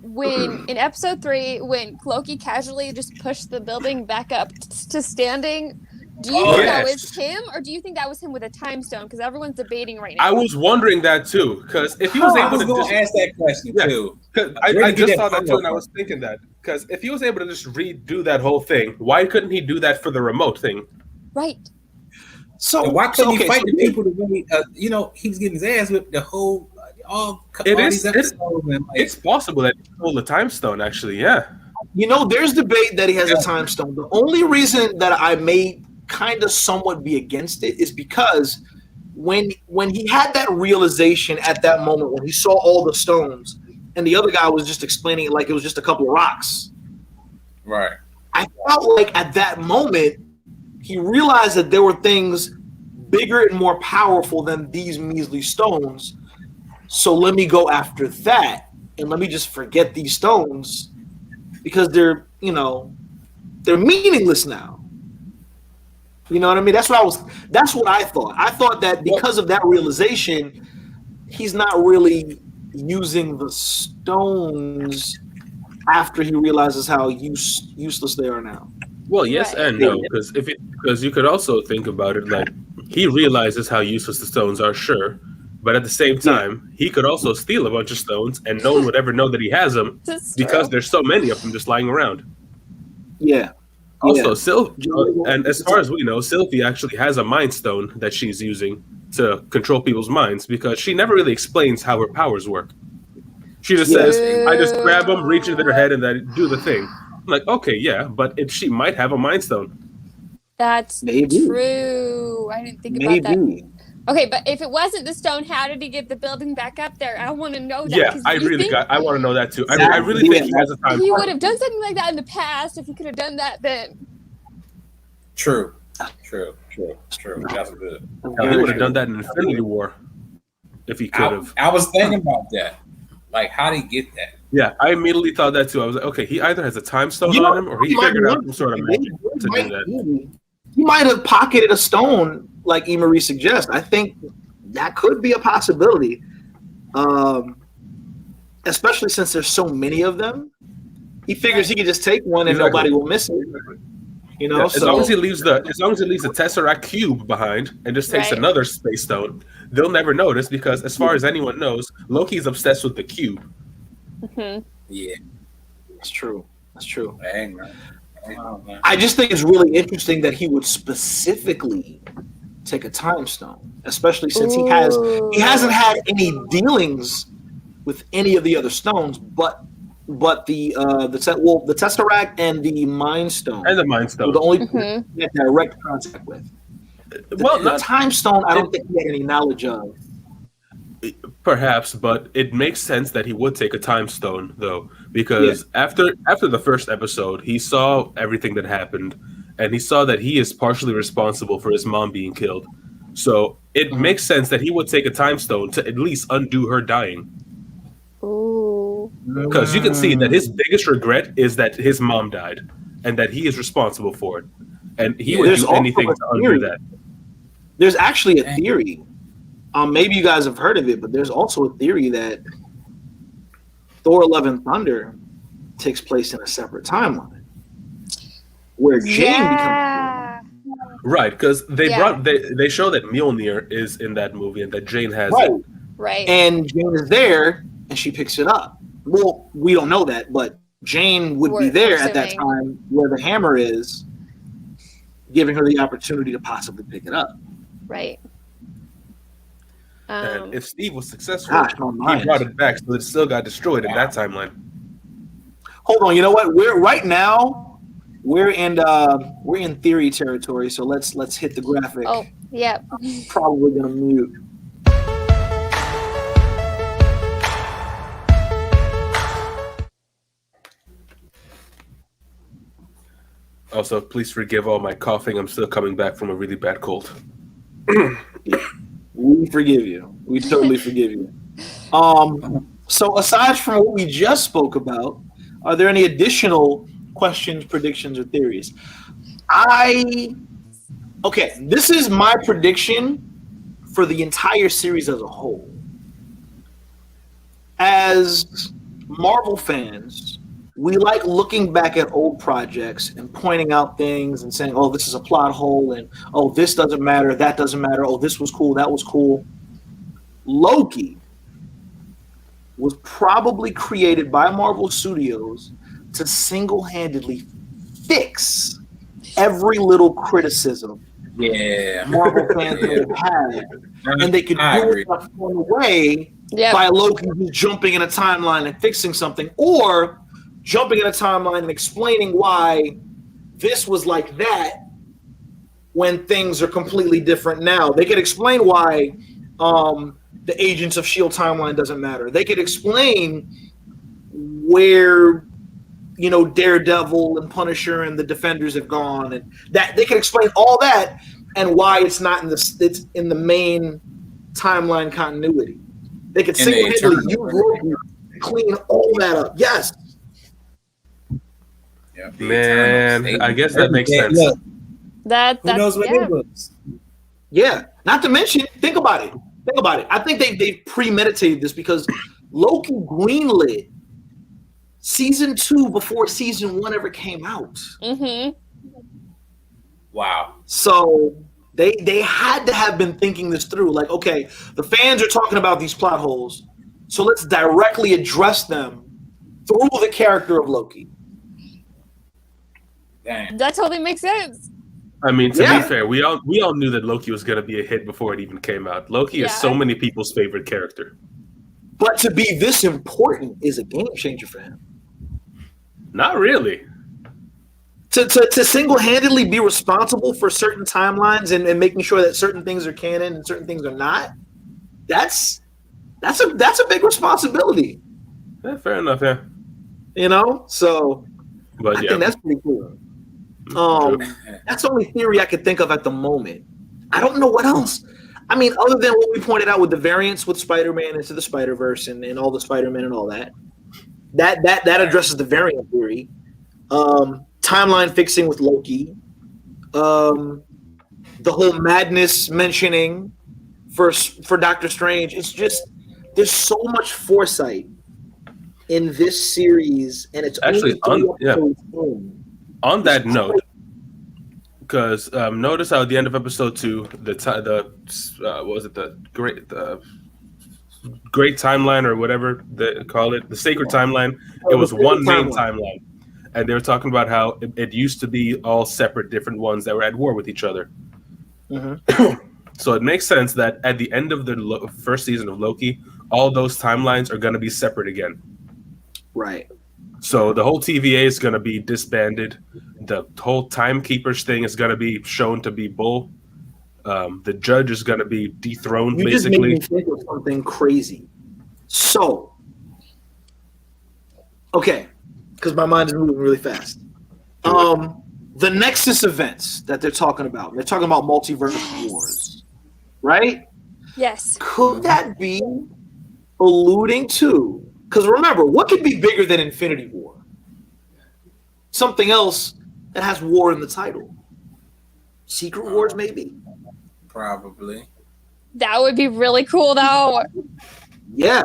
when in episode 3, when Loki casually just pushed the building back up to standing, do you think that was him, or do you think that was him with a time stone? Because everyone's debating right now. I was wondering that too, because if he was able to just ask that question too, I just saw that too, and I was thinking that because if he was able to just redo that whole thing, why couldn't he do that for the remote thing? Right. So why couldn't he fight the people to really? He was getting his ass whipped the whole. It's possible that he stole the time stone. Actually, yeah. There's debate that he has a time stone. The only reason that I may kind of somewhat be against it is because when he had that realization at that moment when he saw all the stones and the other guy was just explaining it like it was just a couple of rocks. Right. I felt like at that moment he realized that there were things bigger and more powerful than these measly stones. So let me go after that and let me just forget these stones because they're meaningless now. You know what I mean? That's what I thought. I thought that because of that realization, he's not really using the stones after he realizes how useless they are now. Well, yes and no, because you could also think about it like he realizes how useless the stones are, sure, but at the same time, he could also steal a bunch of stones and no one would ever know that he has them because there's so many of them just lying around. Yeah. Also, and as far as we know, Sylvie actually has a Mind Stone that she's using to control people's minds because she never really explains how her powers work. She just says, "I just grab them, reach into their head, and then do the thing." I'm like, okay, yeah, but she might have a Mind Stone. That's true. I didn't think about that. Okay, but if it wasn't the stone, how did he get the building back up there? I want to know that. Yeah, I want to know that too. I really think he has a time. He would have done something like that in the past if he could have done that then. True. That's good. He would have done that in Infinity War if he could have. I was thinking about that. Like, how did he get that? Yeah, I immediately thought that too. I was like, okay, he either has a time stone on him or he figured out some sort of magic to do that. He might have pocketed a stone, like E. suggests. I think that could be a possibility, especially since there's so many of them. He figures he can just take one and nobody will miss it. You know, as long as he leaves the Tesseract cube behind and just takes another space stone, they'll never notice because, as far as anyone knows, Loki is obsessed with the cube. Mm-hmm. Yeah, that's true. Dang, I just think it's really interesting that he would specifically take a time stone, especially since he hasn't had any dealings with any of the other stones, but the Tesseract and the Mind Stone. And the Mind Stone. Were the only people he had direct contact with. The Time Stone, I don't think he had any knowledge of. Perhaps, but it makes sense that he would take a Time Stone, though, because after the first episode, he saw everything that happened, and he saw that he is partially responsible for his mom being killed. So it makes sense that he would take a Time Stone to at least undo her dying. Ooh. Because you can see that his biggest regret is that his mom died, and that he is responsible for it, and he would do anything to undo that. There's actually a theory. Maybe you guys have heard of it, but there's also a theory that Thor: Love and Thunder takes place in a separate timeline, where Jane becomes right. Because they show that Mjolnir is in that movie and that Jane has it. Right. And Jane is there, and she picks it up. Well, we don't know that, but Jane would be there at that time where the hammer is, giving her the opportunity to possibly pick it up. Right. And if Steve was successful, he brought it back, so it still got destroyed in that timeline. Hold on, you know what? We're in theory territory, so let's hit the graphic. Oh, yeah. Probably gonna mute. Also, please forgive all my coughing. I'm still coming back from a really bad cold. We forgive you. We totally forgive you. So aside from what we just spoke about, are there any additional questions, predictions, or theories? This is my prediction for the entire series as a whole. As Marvel fans, we like looking back at old projects and pointing out things and saying, oh, this is a plot hole, and oh, this doesn't matter, that doesn't matter, oh, this was cool, that was cool. Loki was probably created by Marvel Studios to single-handedly fix every little criticism Marvel fans have had. And they could do it in a fun way by Loki jumping in a timeline and fixing something, or jumping in a timeline and explaining why this was like that when things are completely different now. They could explain why the Agents of S.H.I.E.L.D. timeline doesn't matter. They could explain where, Daredevil and Punisher and the Defenders have gone, and that they could explain all that and why it's not it's in the main timeline continuity. They could single-handedly clean all that up. Yes. Man, I guess that makes sense. Who knows what it was? Yeah. Not to mention, think about it. I think they premeditated this because Loki greenlit season 2 before season 1 ever came out. Mm-hmm. Wow. So they had to have been thinking this through. Like, okay, the fans are talking about these plot holes, so let's directly address them through the character of Loki. Damn. That totally makes sense. I mean, to be fair, we all knew that Loki was going to be a hit before it even came out. Loki is so many people's favorite character. But to be this important is a game changer for him. Not really. To single-handedly be responsible for certain timelines and making sure that certain things are canon and certain things are not, that's a big responsibility. Yeah, fair enough, yeah. You know? So but, I think that's pretty cool. That's the only theory I could think of at the moment. I don't know what else. I mean, other than what we pointed out with the variants with Spider-Man into the Spider-Verse and all the Spider-Man and all that. That addresses the variant theory. Timeline fixing with Loki. The whole madness mentioning for Doctor Strange. It's just there's so much foresight in this series, and it's actually on that note, because notice how at the end of episode 2, what was it, the great timeline or whatever they call it, the sacred timeline. It was one main timeline, and they were talking about how it used to be all separate, different ones that were at war with each other. Mm-hmm. So it makes sense that at the end of the first season of Loki, all those timelines are going to be separate again. Right. So the whole TVA is going to be disbanded. The whole timekeepers thing is going to be shown to be bull. The judge is going to be dethroned, you basically. You just made me think of something crazy. So, okay, because my mind is moving really fast. The Nexus events that they're talking about multiverse wars, right? Yes. Could that be alluding to? Because remember, what could be bigger than Infinity War? Something else that has war in the title. Secret Wars, maybe? Probably. That would be really cool, though. Yeah.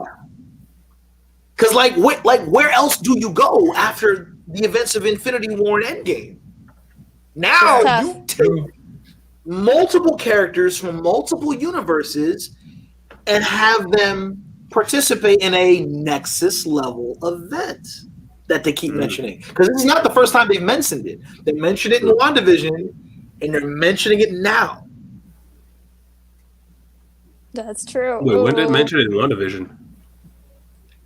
Because, where else do you go after the events of Infinity War and Endgame? Now you take multiple characters from multiple universes and have them participate in a Nexus level event that they keep mentioning. Because this is not the first time they've mentioned it. They mentioned it in WandaVision, and they're mentioning it now. That's true. Wait, when did they mention it in WandaVision?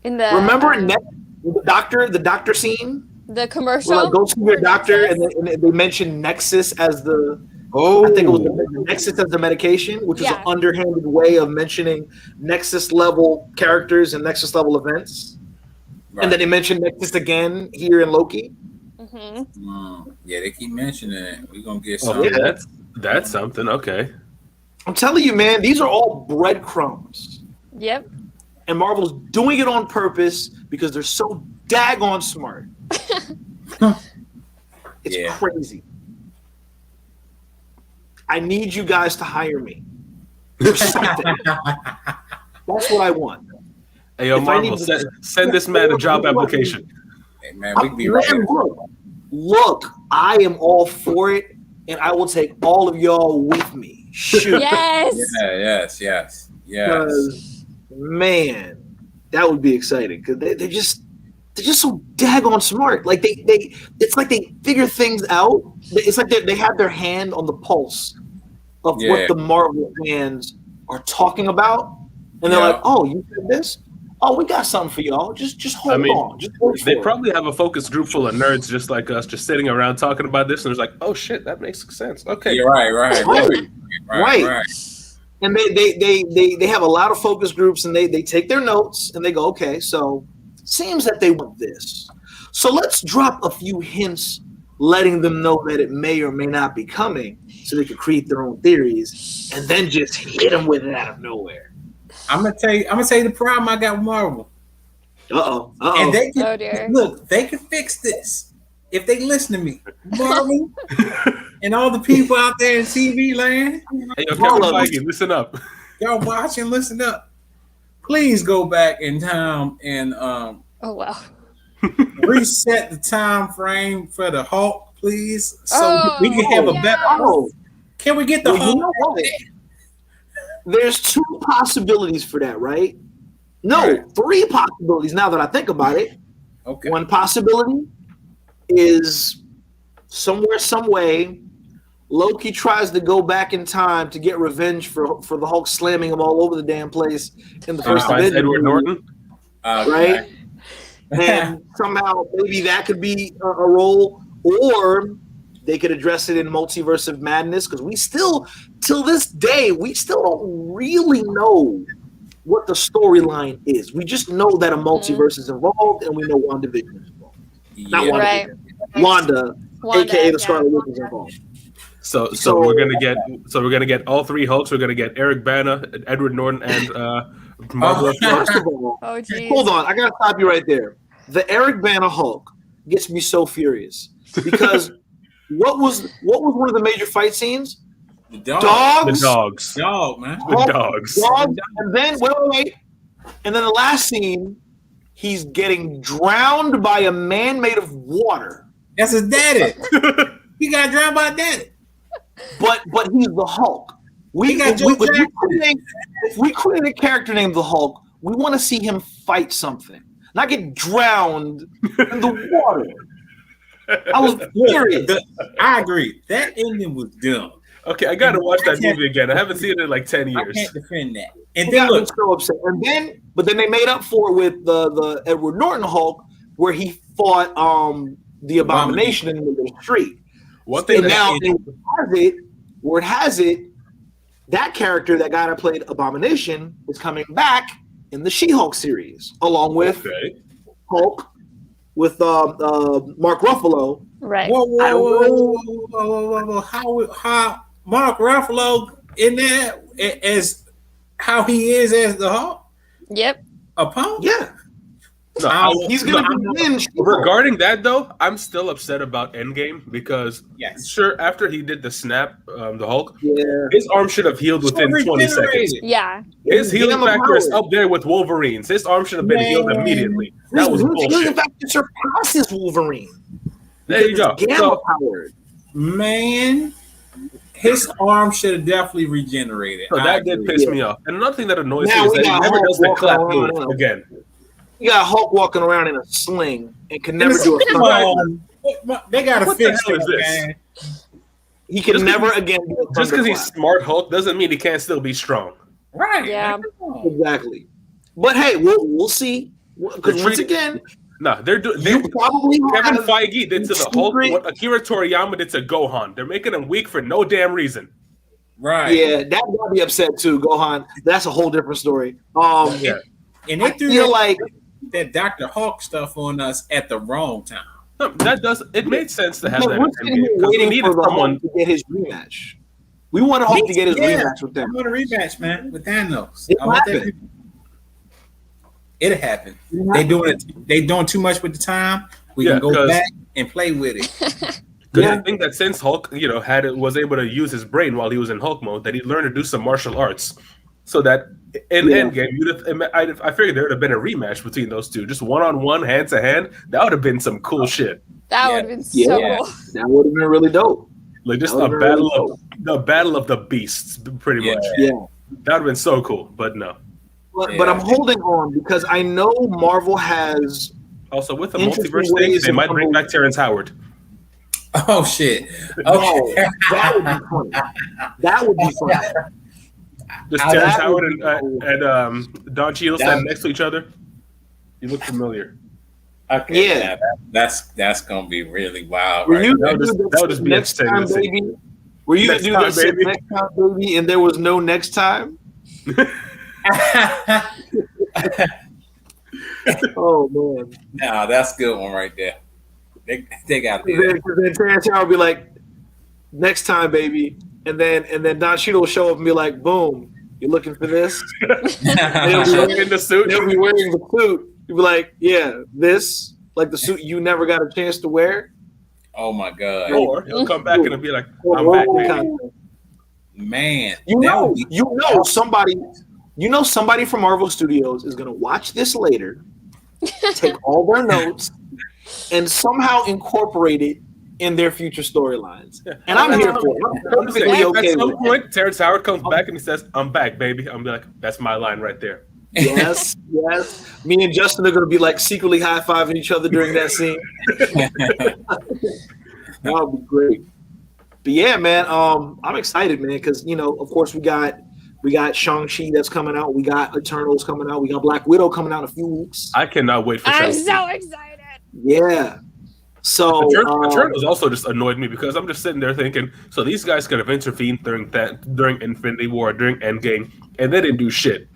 Remember the doctor scene? The commercial? Where, go to your doctor, and they mentioned Nexus as the... I think it was the Nexus as the medication, which is an underhanded way of mentioning Nexus level characters and Nexus level events. Right. And then they mentioned Nexus again here in Loki. Mm-hmm. Yeah, they keep mentioning it. We're gonna get something. Yeah, that's something. Okay. I'm telling you, man, these are all breadcrumbs. Yep. And Marvel's doing it on purpose because they're so daggone smart. It's crazy. I need you guys to hire me. That's what I want. Hey, yo, Marvel, send this man a job application. Hey, man, we can be right here. Look, I am all for it, and I will take all of y'all with me. Shoot. Yes. Yes. Because, man, that would be exciting. Because they're just so daggone smart. Like it's like they figure things out. It's like they have their hand on the pulse of what the Marvel fans are talking about, and they're like, "Oh, you said this? Oh, we got something for y'all. Just hold on. Just wait they for probably have a focus group full of nerds just like us, just sitting around talking about this, and it's like, "Oh shit, that makes sense." Okay, you're right. And they have a lot of focus groups, and they take their notes and they go, "Okay, so seems that they want this. So let's drop a few hints, letting them know that it may or may not be coming, so they can create their own theories, and then just hit them with it out of nowhere." I'm gonna tell you the problem I got with Marvel. And they can, look, they can fix this if they listen to me. Marvel and all the people out there in TV land. Hey, yo, Kevin Feige, listen up. Y'all watch and listen up. Please go back in time and reset the time frame for the Hulk, please, so we can have a better. Can we get the Hulk? There's 2 possibilities for that, right? No, 3 possibilities now that I think about it. Okay. 1 possibility is somewhere, some way, Loki tries to go back in time to get revenge for the Hulk slamming him all over the damn place in the first Avengers Edward Norton, right? And somehow maybe that could be a role, or they could address it in Multiverse of Madness, because we still, till this day, we still don't really know what the storyline is. We just know that a multiverse is involved, and we know WandaVision is involved. Not Wanda, right. Wanda, aka the Scarlet Witch, is involved. So we're gonna get all three Hulks. We're gonna get Eric Bana, Edward Norton, and Marvel. First of all, hold on, I gotta stop you right there. The Eric Bana Hulk gets me so furious because what was one of the major fight scenes? The dogs. The dogs. Dog, man. The dogs. And then wait. And then the last scene, he's getting drowned by a man made of water. That's his daddy. He got drowned by daddy. But he's the Hulk. If we create a character named the Hulk, we want to see him fight something, not get drowned in the water. I was furious. I agree. That ending was dumb. Okay, I gotta watch that movie again. I haven't seen it in like 10 years. I can't defend that. And then look, so upset. But then they made up for it with the Edward Norton Hulk, where he fought the Abomination in the street. One thing now where it has it, that character, that guy that played Abomination, is coming back in the She-Hulk series, along with Hulk, with Mark Ruffalo. Right. Whoa. How Mark Ruffalo in there as how he is as the Hulk? Yep. A punk? Yeah. No, he's gonna win. Regarding that though, I'm still upset about Endgame because sure, after he did the snap, the Hulk, his arm should have healed within 20 seconds. Yeah. His healing factor is up there with Wolverine's. His arm should have been healed immediately. That was bullshit. His healing factor surpasses Wolverine. There you go. Man, his arm should have definitely regenerated. So that did piss me off. And another thing that annoys me is that he never does the clap move again. You got Hulk walking around in a sling and can never do a stunt. They got to fix this, man. He can never again do a just because he's smart Hulk doesn't mean he can't still be strong. Right. Yeah. Exactly. But hey, we'll see. Because once again, Kevin Feige did to the Hulk what Akira Toriyama did to Gohan. They're making him weak for no damn reason. Right. Yeah, that got me upset too, Gohan. That's a whole different story. And they threw that Dr. Hulk stuff on us at the wrong time. No, it made sense to have that. We needed someone to get his rematch. We wanted Hulk to get his rematch with them. I want a rematch, man, with Thanos. It happened. They doing too much with the time. We can go back and play with it. I think that since Hulk, was able to use his brain while he was in Hulk mode, that he learned to do some martial arts, so that in Endgame, I figured there would have been a rematch between those two, just one-on-one, hand-to-hand. That would have been some cool shit. That would have been so cool. That would have been really dope. Like just the battle of the beasts, pretty much. Yeah, that would have been so cool, but no. But I'm holding on because I know Marvel has also with the multiverse thing, they might bring back Terrence Howard. Oh shit! Okay. No, that would be funny. That would be funny. Just Terrence Howard and Don Cheadle standing next to each other. You look familiar. Okay, yeah, that's gonna be really wild. That would just be next time, baby. Were you gonna do this next time, baby? And there was no next time. Oh man! No, that's a good one right there. They got it. Then Terrence Howard will be like, "Next time, baby," and then Don Cheadle will show up and be like, "Boom, you looking for this?" He'll be wearing the suit. He'll be wearing the suit. He'll be like, "Yeah, this, like the suit you never got a chance to wear." Oh my god! Or he'll come back and he'll be like, "I'm back, baby." Man, somebody from Marvel Studios is gonna watch this later, take all their notes, and somehow incorporate it in their future storylines. And I'm here for it. I'm perfectly okay at some with point, it. Terrence Howard comes back and he says, "I'm back, baby." I'm like, "That's my line right there." Yes. Me and Justin are gonna be like secretly high-fiving each other during that scene. That would be great. But yeah, man, I'm excited, man, because of course we got Shang-Chi that's coming out, we got Eternals coming out, we got Black Widow coming out in a few weeks. I cannot wait for I'm Shang-Chi. so excited. Yeah. So Eternals also just annoyed me because I'm just sitting there thinking, so these guys could have intervened during Infinity War, during Endgame, and they didn't do shit.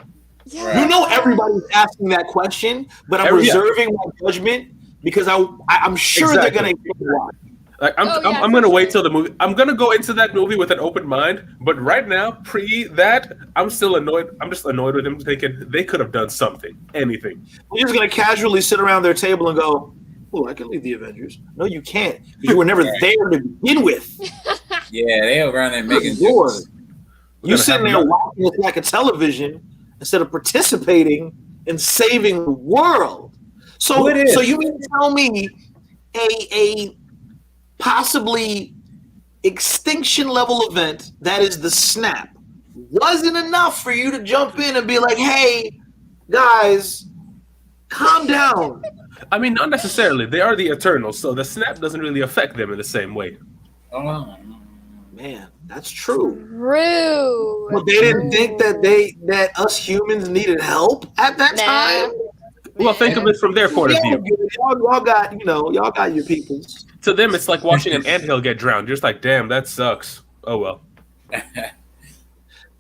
Yeah. Everybody's asking that question, but I'm reserving my judgment because I'm sure they're gonna watch. Like I'm gonna wait till the movie. I'm gonna go into that movie with an open mind, but right now, pre that, I'm still annoyed. I'm just annoyed with them, thinking they could have done something, anything. We're just gonna casually sit around their table and go, "Oh, I can leave the Avengers." No, you can't, because you were never there to begin with. Yeah, they were around there making jokes. You sitting there watching it like a television instead of participating in saving the world. So you mean to tell me a possibly extinction level event that is the snap wasn't enough for you to jump in and be like, "Hey, guys, calm down"? I mean, not necessarily. They are the Eternals, so the snap doesn't really affect them in the same way. Oh man, that's true. True. But they didn't think that us humans needed help at that time. Well, think of it from their point of view. Y'all got your peoples. To them, it's like watching an anthill get drowned. You're just like, damn, that sucks. Oh well.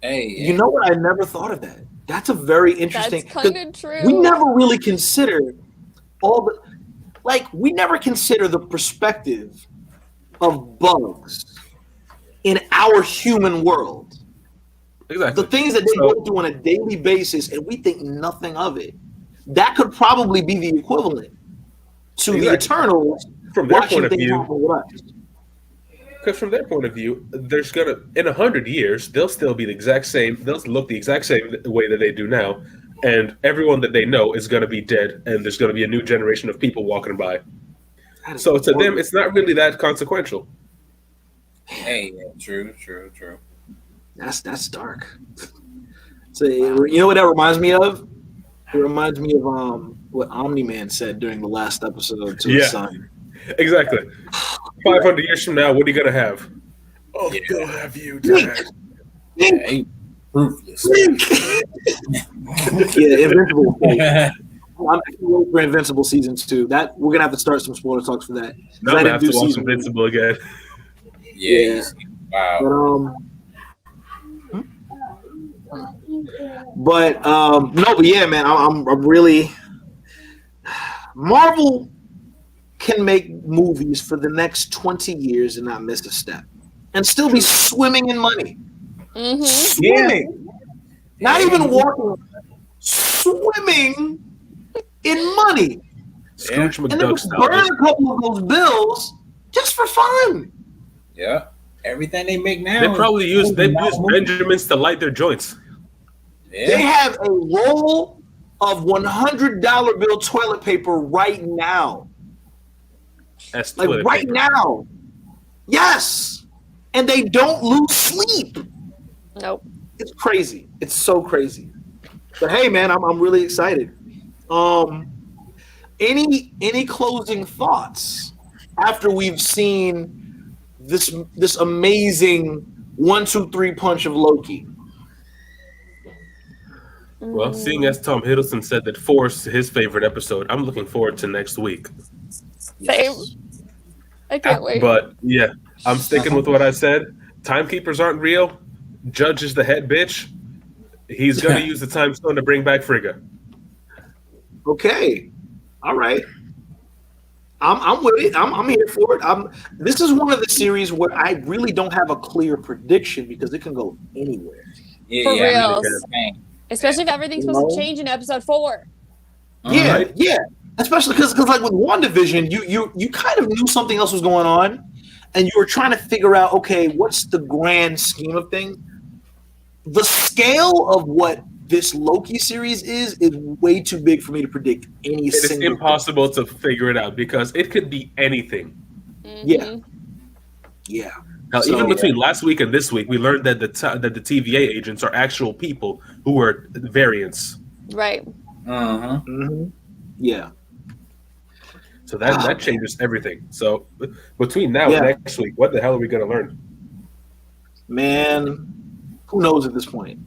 Hey, you know what? I never thought of that. That's a very interesting. That's kind of true. We never really considered we never consider the perspective of bugs in our human world. Exactly. The things that they go through on a daily basis, and we think nothing of it. That could probably be the equivalent to the Eternals from their point of view. Because from their point of view, there's in 100 years, they'll still be the exact same. They'll look the exact same way that they do now, and everyone that they know is going to be dead, and there's going to be a new generation of people walking by. So to them, it's not really that consequential. Hey, true. That's dark. So you know what that reminds me of? It reminds me of what Omni-Man said during the last episode to his son. Exactly. 500 years from now, what are you gonna have? Oh, they'll have you, Dad. Yeah, ruthless. Invincible. I'm waiting for Invincible season 2. That we're gonna have to start some spoiler talks for that. Now I have to watch Invincible again. Yeah. Wow. But yeah, man, I'm really Marvel can make movies for the next 20 years and not miss a step, and still be swimming in money. Mm-hmm. Swimming, not even walking, swimming in money. Scrooge and then burn a couple of those bills just for fun. Yeah, everything they make now. They probably use Benjamins to light their joints. Yeah. They have a roll of $100 bill toilet paper right now. That's like right now. Yes. And they don't lose sleep. Nope. It's crazy. It's so crazy. But hey, man, I'm really excited. Any closing thoughts after we've seen this amazing 1-2-3 punch of Loki? Well, seeing as Tom Hiddleston said that 4 is his favorite episode, I'm looking forward to next week. Same. I can't wait. But yeah, I'm sticking with what I said. Timekeepers aren't real. Judge is the head bitch. He's going to use the time stone to bring back Frigga. Okay. All right. I'm with it. I'm here for it. This is one of the series where I really don't have a clear prediction because it can go anywhere. For real. Especially if everything's supposed to change in episode 4. Yeah. Especially because like with WandaVision, you kind of knew something else was going on, and you were trying to figure out, okay, what's the grand scheme of things? The scale of what this Loki series is way too big for me to predict any It's single impossible to figure it out because it could be anything. Mm-hmm. Yeah. Now, even between last week and this week, we learned that the TVA agents are actual people who are variants. Right. Uh-huh. Mm-hmm. Yeah. So that changes everything. So between now and next week, what the hell are we going to learn? Man, who knows at this point?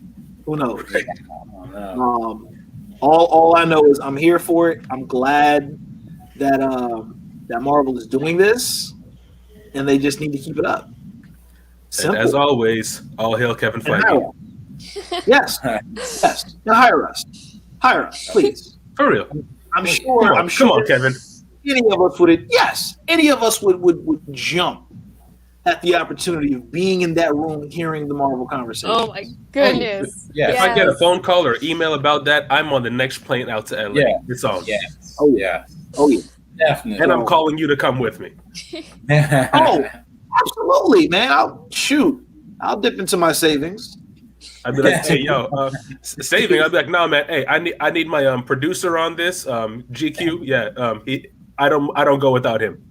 Who knows? I don't know. All I know is I'm here for it. I'm glad that that Marvel is doing this, and they just need to keep it up. And as always, all hail Kevin Feige. Yes, yes. Now hire us, please. For real. I'm sure. Come on, Kevin. Any of us would. Yes, any of us would jump at the opportunity of being in that room, hearing the Marvel conversation. Oh my goodness! Yeah. If I get a phone call or email about that, I'm on the next plane out to LA. Yeah. It's on. Yeah. Oh yeah. Oh yeah. Definitely. And I'm calling you to come with me. Oh, absolutely, man. I'll dip into my savings. I'd be like, hey, yo, saving. I'd be like, no, man. Hey, I need my producer on this. GQ. Yeah. I don't go without him.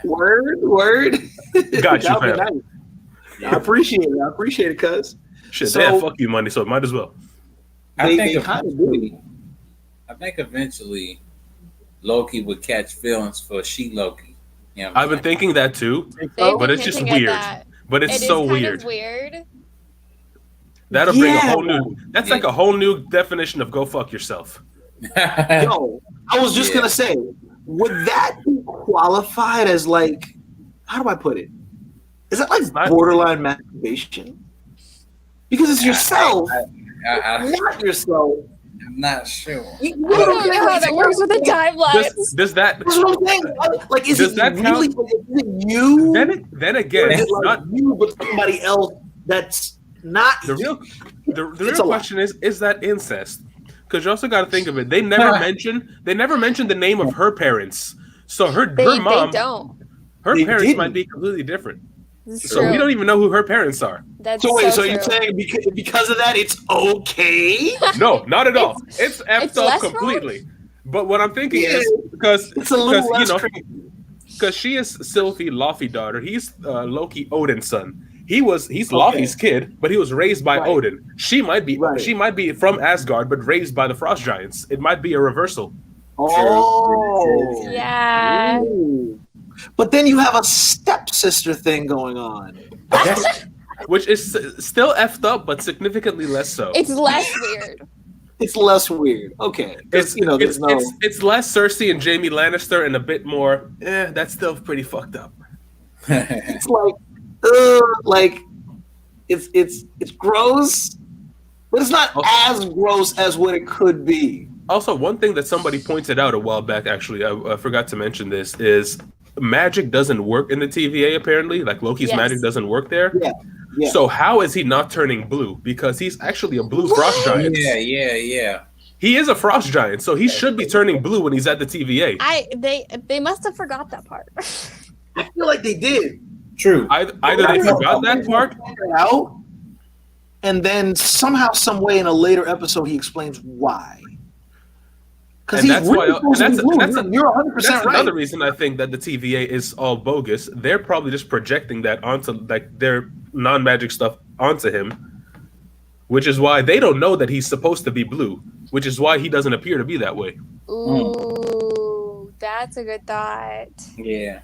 Word. Got you, fam. Nice. Yeah. I appreciate it, cuz. Shit, they have fuck you money, so it might as well. I think eventually Loki would catch feelings for She-Loki. You know I've been thinking that too, but it's just weird. But it's so weird. Weird. That'll bring a whole new. That's like a whole new definition of go fuck yourself. Yo, I was just gonna say, would that be qualified as like, how do I put it? Is that like borderline masturbation? Because it's yourself, not yourself. I'm not sure. I don't know how that works with the timelines. Does that? That's what I'm saying. Like, is does it that really? count? Is it you? Then again, is it it's like not you, but somebody else that's not the you? real. The real question is that incest? Because you also got to think of it. They never mention the name of her parents. So her mom, her parents might be completely different. So we don't even know who her parents are. So you're saying because of that, it's okay? No, not at all. It's effed up completely. Wrong? But what I'm thinking is because she is Sylvie Laufey daughter. He's Loki Odin's son. He's Laufey's kid, but he was raised by Odin. She might be from Asgard, but raised by the Frost Giants. It might be a reversal. Oh, yeah. Ooh. But then you have a stepsister thing going on, which is still effed up, but significantly less so. It's less weird. It's less weird. Okay, it's less Cersei and Jaime Lannister, and a bit more. That's still pretty fucked up. It's like it's gross, but it's not as gross as what it could be. Also, one thing that somebody pointed out a while back, actually, I forgot to mention this, is magic doesn't work in the TVA, apparently. Like, Loki's magic doesn't work there. Yeah. So how is he not turning blue? Because he's actually a blue frost giant. Yeah. He is a frost giant, so he should be turning blue when he's at the TVA. They must have forgot that part. I feel like they did. True. Either they forgot that part, and then somehow, some way, in a later episode, he explains why. And that's why. You're 100% right. Another reason I think that the TVA is all bogus. They're probably just projecting that onto their non-magic stuff onto him, which is why they don't know that he's supposed to be blue. Which is why he doesn't appear to be that way. Ooh, that's a good thought. Yeah.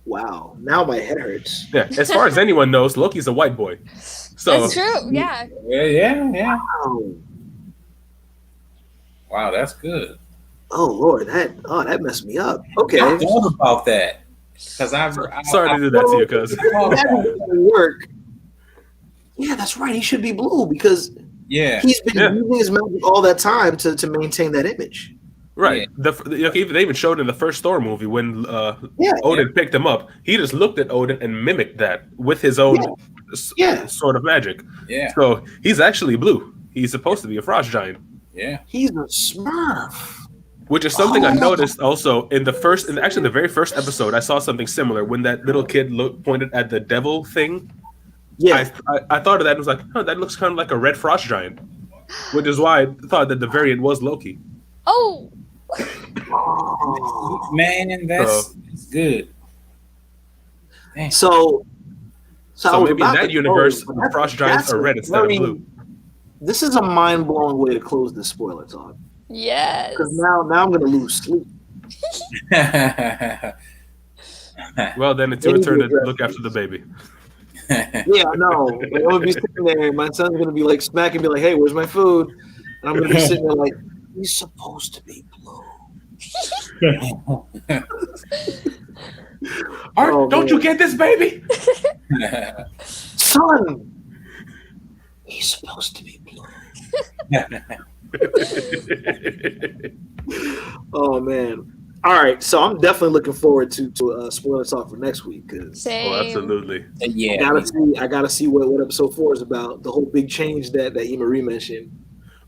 Wow. Now my head hurts. Yeah. As far as anyone knows, Loki's a white boy. So that's true. Yeah. Yeah. Wow, that's good. Oh Lord, that messed me up. Okay. I thought about that because sorry to do that to you, cuz that doesn't work. Yeah, that's right. He should be blue because he's been using his magic all that time to maintain that image. Right. They even showed in the first Thor movie when Odin picked him up. He just looked at Odin and mimicked that with his own sort of magic. Yeah. So he's actually blue. He's supposed to be a frost giant. Yeah. He's a Smurf. Which is something I noticed also in the very first episode. I saw something similar when that little kid pointed at the devil thing. Yeah, I thought of that and was like, that looks kind of like a red frost giant, which is why I thought that the variant was Loki. Oh, man, that's good. Dang. So maybe in that universe, frost giants are red instead of blue. This is a mind-blowing way to close this spoiler talk. Yes. Because now I'm going to lose sleep. Well, then it's your turn to look after the baby. Yeah, I know. Like, I'm gonna be sitting there, and my son's gonna be like smacking me, like, "Hey, where's my food?" And I'm gonna be sitting there like, "He's supposed to be blue." Art, don't you get this, baby? Son, he's supposed to be blue. Oh man! All right, so I'm definitely looking forward to spoiler talk for next week because Same. Oh, absolutely. Yeah, I gotta see what episode 4 is about. The whole big change that Marie mentioned.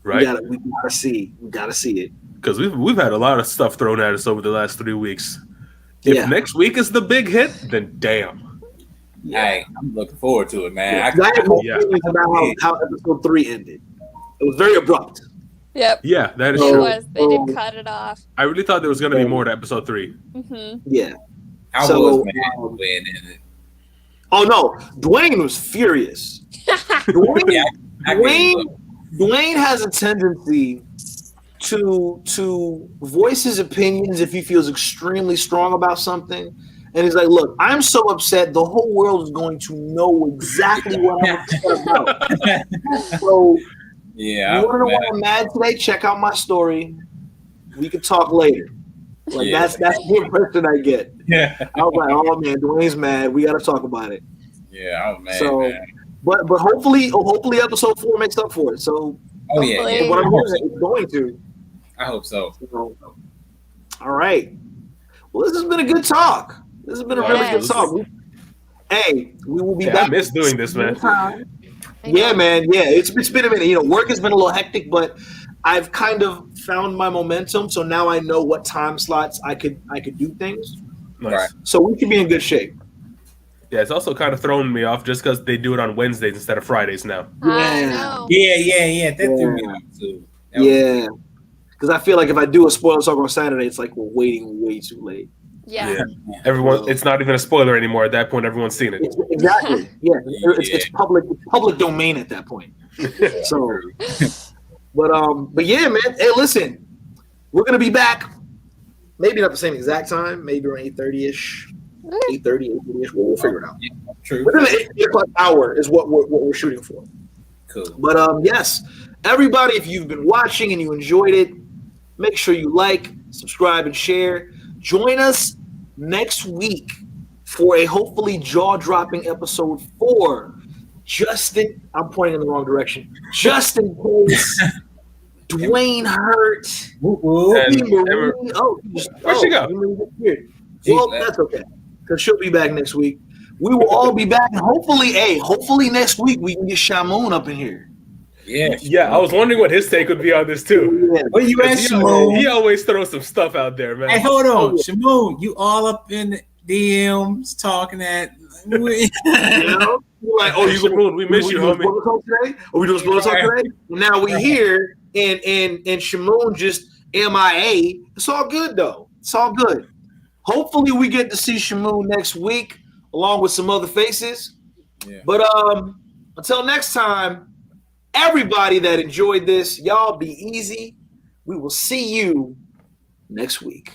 Right? We gotta see it. Because we've had a lot of stuff thrown at us over the last 3 weeks. If next week is the big hit, then damn. Hey, I'm looking forward to it, man. I have no feelings about how episode 3 ended. It was very abrupt. Yep. Yeah, that is It true. was. They did cut it off. I really thought there was going to be more to episode 3. Mm-hmm. Yeah. I was mad when it ended. Oh no, Dwayne was furious. Dwayne has a tendency to voice his opinions if he feels extremely strong about something. And he's like, look, I'm so upset, the whole world is going to know exactly what I'm upset about. So, you want to know why I'm mad today? Check out my story. We can talk later. Like, that's the impression I get. Yeah. I was like, oh, man, Dwayne's mad. We got to talk about it. Yeah, I was mad, so, man. But hopefully episode 4 makes up for it. So, what I'm hearing, it's going to. I hope so. All right. Well, this has been a good talk. This has been a really good talk. We will be back. I miss doing this, man. Yeah, man. Yeah, it's been a minute. You know, work has been a little hectic, but I've kind of found my momentum. So now I know what time slots I could do things. Nice. Right. So we could be in good shape. Yeah, it's also kind of thrown me off just because they do it on Wednesdays instead of Fridays now. Yeah. That threw me off too. Yeah. Because I feel like if I do a spoiler talk on Saturday, it's like we're waiting way too late. Yeah. Everyone, it's not even a spoiler anymore. At that point, everyone's seen it. Exactly. Yeah. It's public domain at that point. So, but yeah, man. Hey, listen, we're gonna be back. Maybe not the same exact time. Maybe around 8:30ish. 8:30ish. We'll figure it out. Yeah, true. Within the 8 o'clock hour is what we're shooting for. Cool. But yes, everybody, if you've been watching and you enjoyed it, make sure you like, subscribe, and share. Join us next week for a hopefully jaw-dropping episode 4. Justin, I'm pointing in the wrong direction. Justin Pace, Dwayne Hurt, where'd she go? Well, that's okay, because she'll be back next week. We will all be back, and hopefully next week we can get Shamoon up in here. Yeah, I was wondering what his take would be on this too. Yeah. What you ask Shamoon? He always throws some stuff out there, man. Hey, hold on, Shamoon, you all up in the DMs talking that. You know? Like, oh, Shamoon, we miss you, homie. Are we doing spoiler talk today? Now we here, and Shamoon just MIA. It's all good though. It's all good. Hopefully we get to see Shamoon next week along with some other faces. Yeah. But until next time. Everybody that enjoyed this, y'all be easy. We will see you next week.